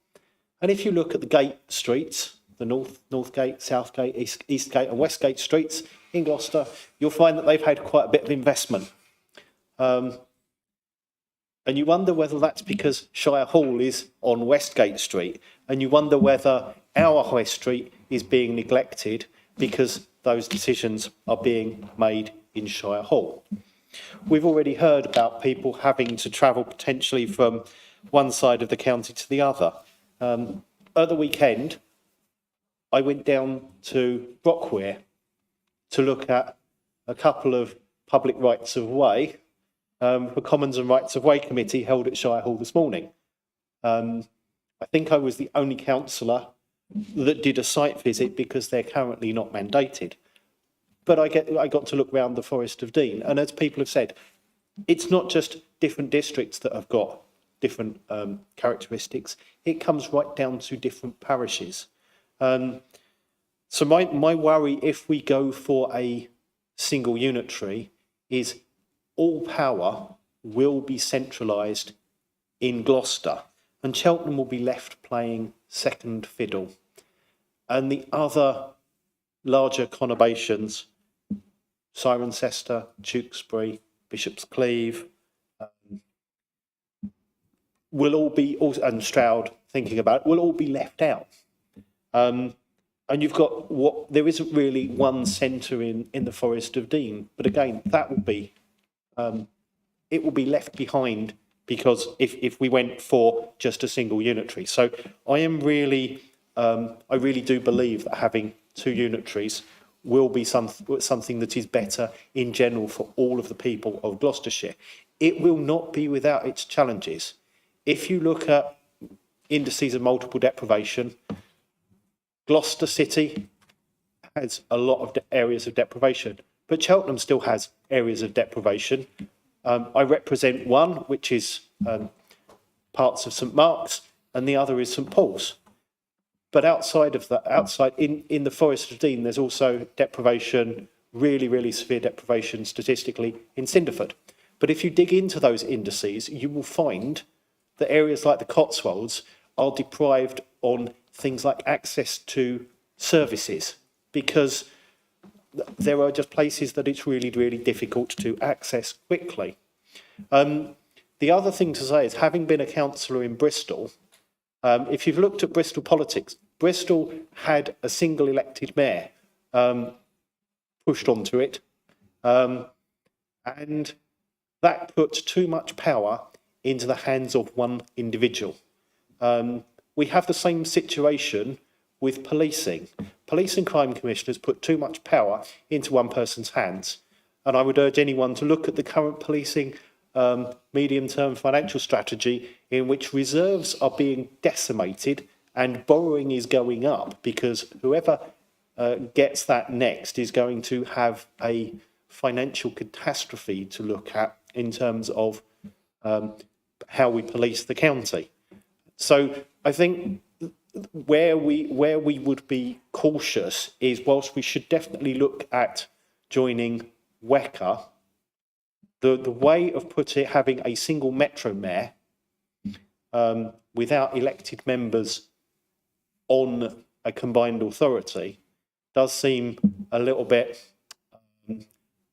And if you look at the gate streets, the North Gate, South Gate, East Gate and West Gate streets in Gloucester, you'll find that they've had quite a bit of investment. And you wonder whether that's because Shire Hall is on Westgate Street, and you wonder whether our High Street is being neglected because those decisions are being made in Shire Hall. We've already heard about people having to travel potentially from one side of the county to the other. At the weekend, I went down to Brockware to look at a couple of public rights of way for Commons and Rights of Way Committee held at Shire Hall this morning. I think I was the only councillor that did a site visit because they're currently not mandated. But I got to look around the Forest of Dean, and as people have said, it's not just different districts that have got different characteristics. It comes right down to different parishes. So my worry, if we go for a single unitary, is all power will be centralised in Gloucester, and Cheltenham will be left playing second fiddle. And the other larger conurbations, Cirencester, Tewkesbury, Bishop's Cleeve, will all be, and Stroud, thinking about it, will all be left out. And you've got there isn't really one centre in the Forest of Dean, but again, that will be, it will be left behind because if we went for just a single unitary. So I really do believe that having 2 unitaries will be something that is better in general for all of the people of Gloucestershire. It will not be without its challenges. If you look at indices of multiple deprivation, Gloucester City has a lot of areas of deprivation, but Cheltenham still has areas of deprivation. I represent one, which is parts of St Mark's, and the other is St Paul's. But outside of that, in the Forest of Dean, there's also deprivation, really severe deprivation statistically in Cinderford. But if you dig into those indices, you will find that areas like the Cotswolds are deprived on things like access to services, because there are just places that it's really difficult to access quickly. The other thing to say is, having been a councillor in Bristol, if you've looked at Bristol politics, Bristol had a single elected mayor pushed onto it, and that put too much power into the hands of one individual. We have the same situation with policing. Police and crime commissioners put too much power into one person's hands. And I would urge anyone to look at the current policing medium-term financial strategy, in which reserves are being decimated and borrowing is going up, because whoever gets that next is going to have a financial catastrophe to look at in terms of how we police the county. So I think where we would be cautious is, whilst we should definitely look at joining WECA, the way of having a single metro mayor without elected members on a combined authority does seem a little bit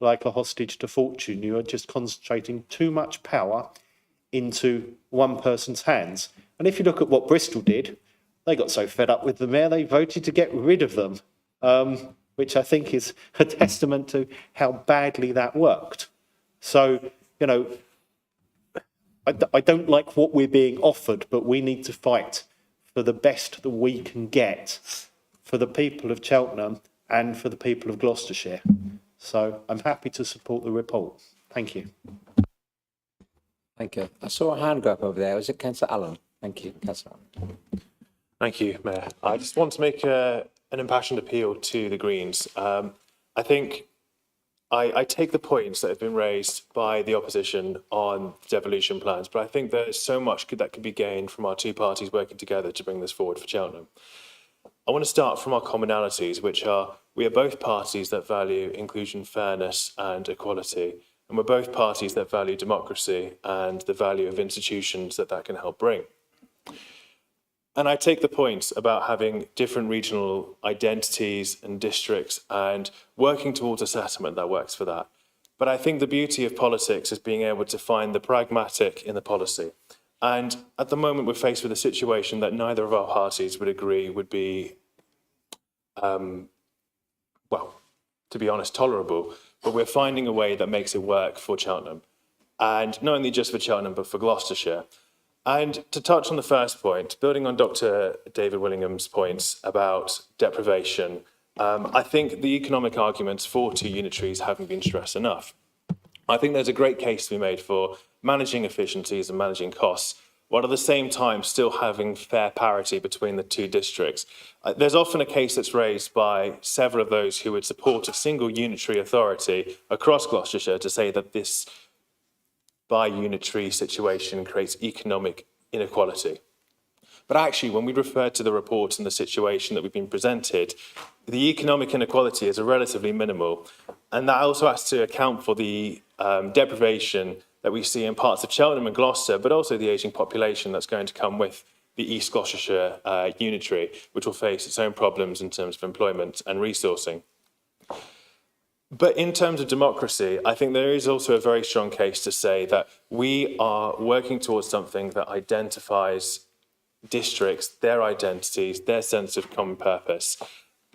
like a hostage to fortune. You are just concentrating too much power into one person's hands. And if you look at what Bristol did, they got so fed up with the mayor, they voted to get rid of them, which I think is a testament to how badly that worked. So, you know, I don't like what we're being offered, but we need to fight for the best that we can get for the people of Cheltenham and for the people of Gloucestershire. So I'm happy to support the report. Thank you. Thank you. I saw a hand go up over there. Was it Councillor Allen? Thank you, Councillor Allen. Thank you, Mayor. I just want to make an impassioned appeal to the Greens. I think I take the points that have been raised by the opposition on devolution plans, but I think there's so much that could be gained from our two parties working together to bring this forward for Cheltenham. I want to start from our commonalities, which are we are both parties that value inclusion, fairness and equality, and we're both parties that value democracy and the value of institutions that can help bring. And I take the points about having different regional identities and districts and working towards a settlement that works for that. But I think the beauty of politics is being able to find the pragmatic in the policy. And at the moment, we're faced with a situation that neither of our parties would agree would be, well, to be honest, tolerable. But we're finding a way that makes it work for Cheltenham. And not only just for Cheltenham, but for Gloucestershire. And to touch on the first point, building on Dr. David Willingham's points about deprivation, I think the economic arguments for two unitaries haven't been stressed enough. I think there's a great case to be made for managing efficiencies and managing costs, while at the same time still having fair parity between the two districts. There's often a case that's raised by several of those who would support a single unitary authority across Gloucestershire to say that this bi-unitary situation creates economic inequality. But actually, when we refer to the report and the situation that we've been presented, the economic inequality is relatively minimal. And that also has to account for the deprivation that we see in parts of Cheltenham and Gloucester, but also the ageing population that's going to come with the East Gloucestershire unitary, which will face its own problems in terms of employment and resourcing. But in terms of democracy, I think there is also a very strong case to say that we are working towards something that identifies districts, their identities, their sense of common purpose.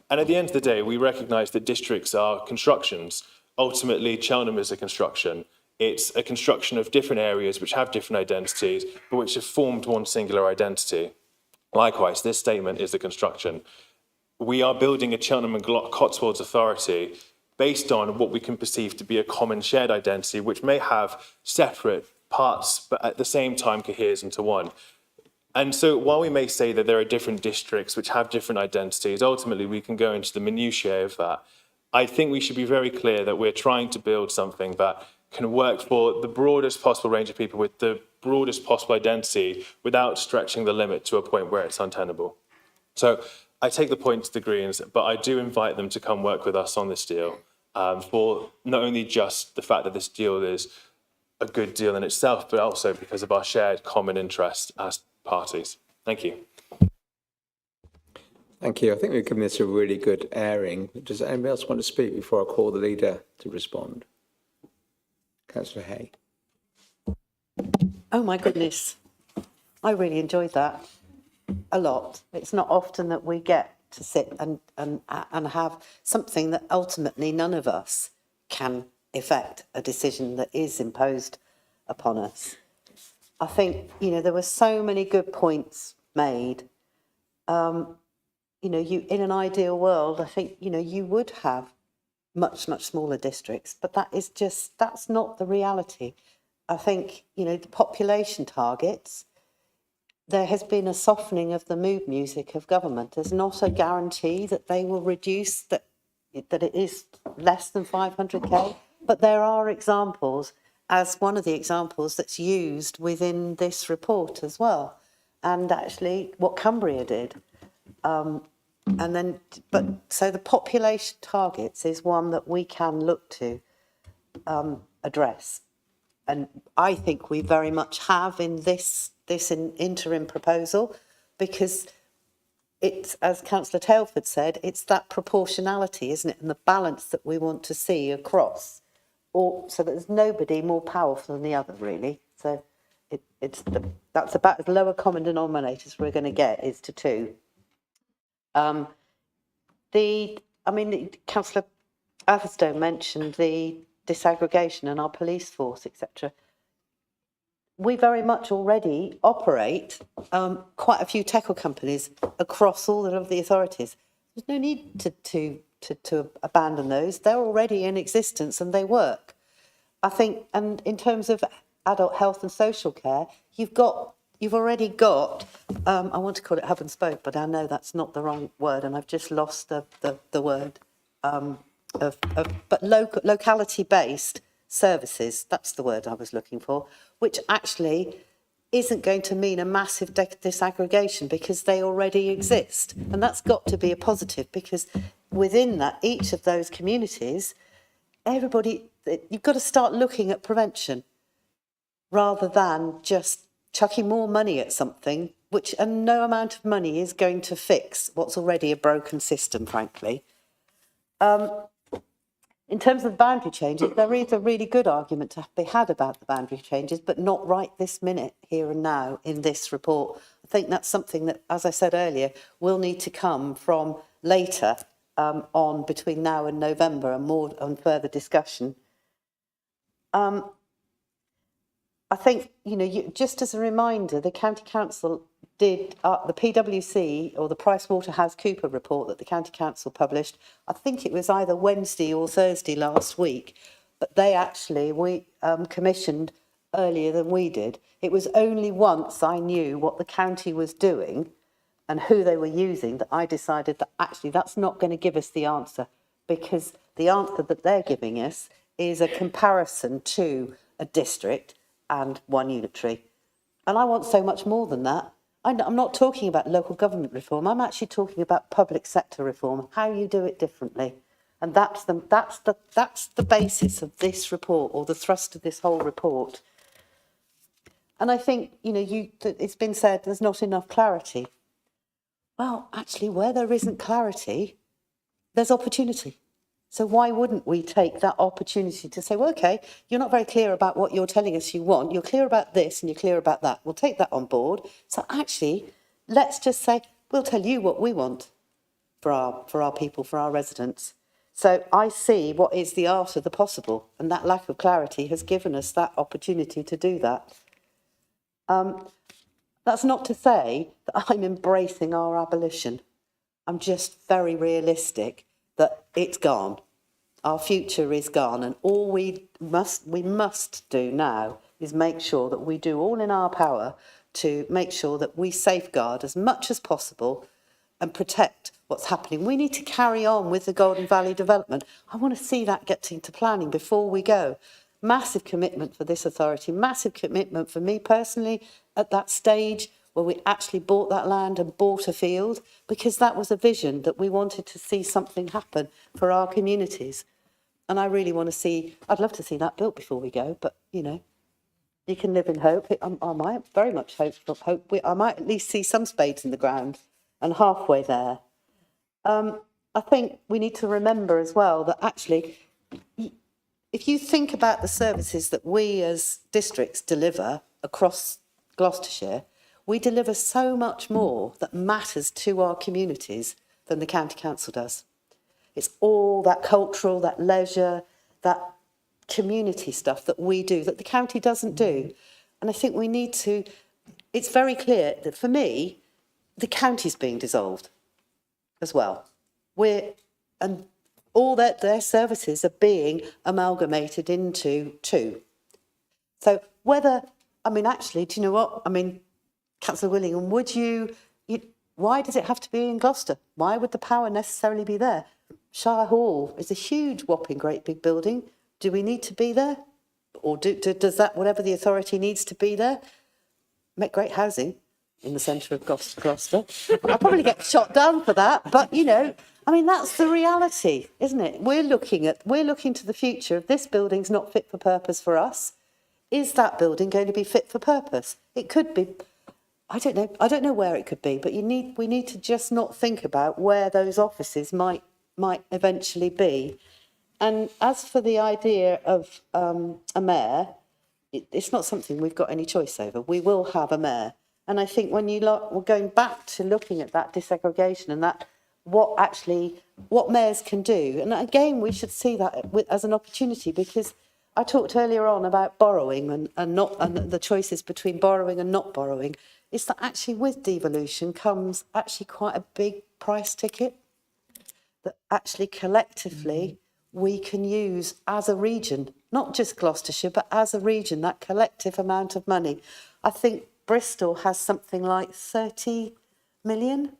And at the end of the day, we recognise that districts are constructions. Ultimately, Cheltenham is a construction. It's a construction of different areas which have different identities, but which have formed one singular identity. Likewise, this statement is a construction. We are building a Cheltenham and Cotswolds authority based on what we can perceive to be a common shared identity, which may have separate parts, but at the same time coheres into one. And so while we may say that there are different districts which have different identities, ultimately we can go into the minutiae of that. I think we should be very clear that we're trying to build something that can work for the broadest possible range of people with the broadest possible identity without stretching the limit to a point where it's untenable. So I take the point to the Greens, but I do invite them to come work with us on this deal for not only just the fact that this deal is a good deal in itself, but also because of our shared common interest as parties. Thank you. Thank you. I think we've given this a really good airing. Does anybody else want to speak before I call the leader to respond? Councillor Hay. Oh my goodness. I really enjoyed that a lot. It's not often that we get to sit and have something that ultimately none of us can effect a decision that is imposed upon us. I think, you know, there were so many good points made. you know, in an ideal world, I think, you know, you would have much, much smaller districts, but that's not the reality. I think, you know, the population targets, there has been a softening of the mood music of government. There's not a guarantee that they will reduce, that it is less than 500k, but there are examples, as one of the examples that's used within this report as well. And actually what Cumbria did. So the population targets is one that we can look to address. And I think we very much have in this interim proposal, because it's, as Councillor Tailford said, it's that proportionality, isn't it, and the balance that we want to see across, so that there's nobody more powerful than the other, really. So that's about as low a common denominator as we're going to get, is to 2. Councillor Atherstone mentioned the disaggregation and our police force, etc. We very much already operate quite a few tackle companies across all of the authorities. There's no need to abandon those. They're already in existence and they work. I think, and in terms of adult health and social care, you've already got, I want to call it hub and spoke, but I know that's not the wrong word, and I've just lost the word, but locality-based services, that's the word I was looking for, which actually isn't going to mean a massive disaggregation because they already exist. And that's got to be a positive, because within that, each of those communities, you've got to start looking at prevention rather than just chucking more money at something, and no amount of money is going to fix what's already a broken system, frankly. In terms of the boundary changes, there is a really good argument to be had about the boundary changes, but not right this minute, here and now, in this report. I think that's something that, as I said earlier, will need to come from later on, between now and November, and more on further discussion. I think, you know, just as a reminder, the County Council did the PwC, or the PricewaterhouseCoopers report that the County Council published. I think it was either Wednesday or Thursday last week, but we commissioned earlier than we did. It was only once I knew what the county was doing and who they were using that I decided that actually that's not going to give us the answer, because the answer that they're giving us is a comparison to a district and one unitary. And I want so much more than that. I'm not talking about local government reform. I'm actually talking about public sector reform, how you do it differently. And that's the basis of this report, or the thrust of this whole report. And I think, you know, it's been said there's not enough clarity. Well, actually, where there isn't clarity, there's opportunity. So why wouldn't we take that opportunity to say, well, okay, you're not very clear about what you're telling us you want. You're clear about this and you're clear about that. We'll take that on board. So actually, let's just say, we'll tell you what we want for our people, for our residents. So I see what is the art of the possible, and that lack of clarity has given us that opportunity to do that. That's not to say that I'm embracing our abolition. I'm just very realistic that it's gone. Our future is gone, and all we must do now is make sure that we do all in our power to make sure that we safeguard as much as possible and protect what's happening. We need to carry on with the Golden Valley development. I want to see that get into planning before we go. Massive commitment for this authority, massive commitment for me personally at that stage where we actually bought that land and bought a field, because that was a vision that we wanted to see something happen for our communities. And I really want to see, I'd love to see that built before we go, but, you know, you can live in hope. I might very much hope. I might at least see some spades in the ground, and halfway there. I think we need to remember as well that actually, if you think about the services that we as districts deliver across Gloucestershire, we deliver so much more that matters to our communities than the County Council does. It's all that cultural, that leisure, that community stuff that we do, that the county doesn't do. And I think we need to, it's very clear that for me, the county's being dissolved. as well. And all their services are being amalgamated into two. So actually, do you know what? Councillor Willingham, why does it have to be in Gloucester? Why would the power necessarily be there? Shire Hall is a huge, whopping, great big building. Do we need to be there? Or does that, whatever the authority needs to be there, make great housing in the centre of Gloucester? I'll probably get shot down for that, but that's the reality, isn't it? We're looking to the future. If this building's not fit for purpose for us, is that building going to be fit for purpose? It could be. I don't know where it could be, but we need to just not think about where those offices might eventually be. And as for the idea of a mayor, it's not something we've got any choice over. We will have a mayor. And I think when we're going back to looking at that disaggregation and that what mayors can do, and again, we should see that as an opportunity, because I talked earlier on about borrowing and the choices between borrowing and not borrowing. Is that actually with devolution comes actually quite a big price ticket that actually collectively we can use as a region, not just Gloucestershire, but as a region, that collective amount of money. I think Bristol has something like 30 million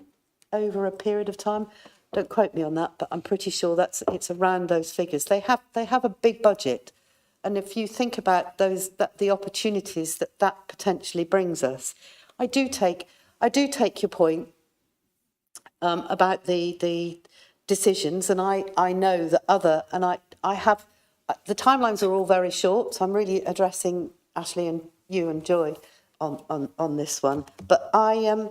over a period of time. Don't quote me on that, but I'm pretty sure it's around those figures. They have a big budget. And if you think about the opportunities that potentially brings us, I do take your point about the decisions, and I know that the timelines are all very short, so I'm really addressing Ashley and you and Joy on this one. But I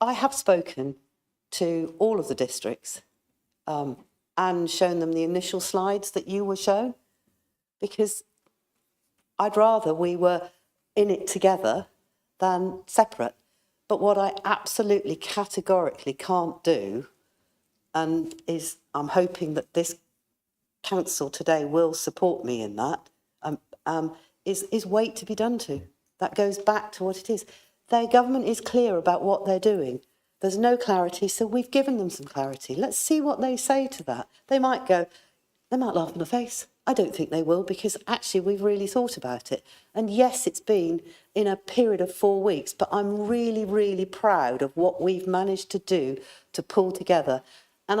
have spoken to all of the districts and shown them the initial slides that you were shown, because I'd rather we were in it together than separate. But what I absolutely categorically can't do, and I'm hoping that this council today will support me in that, is wait to be done to. That goes back to what it is. Their government is clear about what they're doing. There's no clarity, so we've given them some clarity. Let's see what they say to that. They might laugh in the face. I don't think they will, because actually we've really thought about it. And yes, it's been in a period of 4 weeks, but I'm really, really proud of what we've managed to do to pull together. And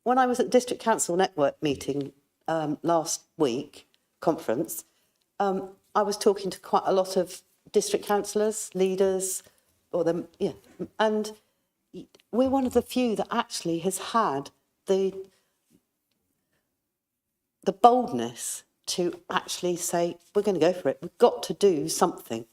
when I was at District Council Network meeting last week, conference, I was talking to quite a lot of district councillors, leaders, and we're one of the few that actually has had the boldness to actually say, we're going to go for it. We've got to do something.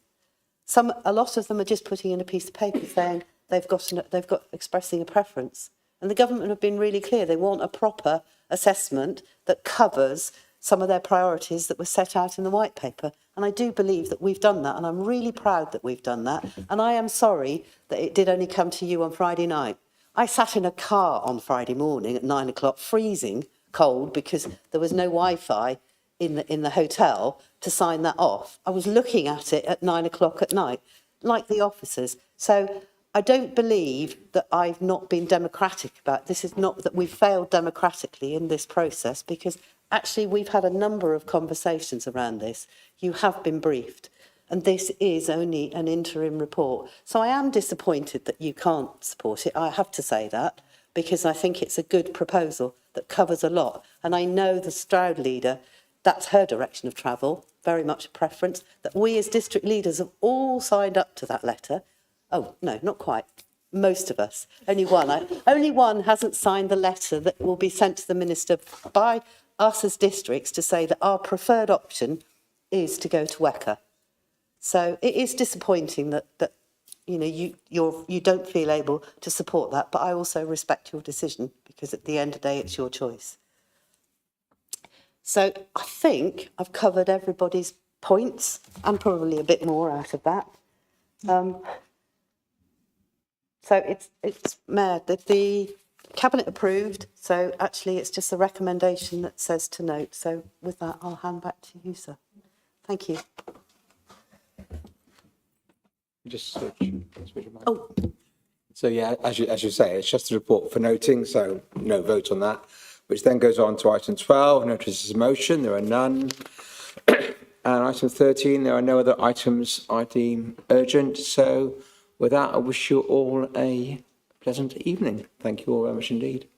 A lot of them are just putting in a piece of paper saying they've got expressing a preference. And the government have been really clear. They want a proper assessment that covers some of their priorities that were set out in the white paper. And I do believe that we've done that. And I'm really proud that we've done that. And I am sorry that it did only come to you on Friday night. I sat in a car on Friday morning at 9 o'clock, freezing cold, because there was no Wi-Fi in the hotel to sign that off. I was looking at it at 9 o'clock at night, like the officers. So I don't believe that I've not been democratic about this. Is not that we've failed democratically in this process, because actually we've had a number of conversations around this. You have been briefed, and this is only an interim report. So I am disappointed that you can't support it. I have to say that, because I think it's a good proposal that covers a lot. And I know the Stroud leader, that's her direction of travel, very much a preference, that we as district leaders have all signed up to that letter. Oh, no, not quite. Most of us. Only one hasn't signed the letter that will be sent to the minister by us as districts to say that our preferred option is to go to WECA. So it is disappointing that you don't feel able to support that, but I also respect your decision, because at the end of the day, it's your choice. So I think I've covered everybody's points and probably a bit more out of that. So it's Mayor, the Cabinet approved, so actually it's just a recommendation that says to note. So with that, I'll hand back to you, sir. Thank you. Just switch your mic. Oh, So yeah, as you say, it's just a report for noting, so no vote on that. Which then goes on to item 12, notices of motion, there are none. And item 13, there are no other items I deem urgent. So with that, I wish you all a pleasant evening. Thank you all very much indeed.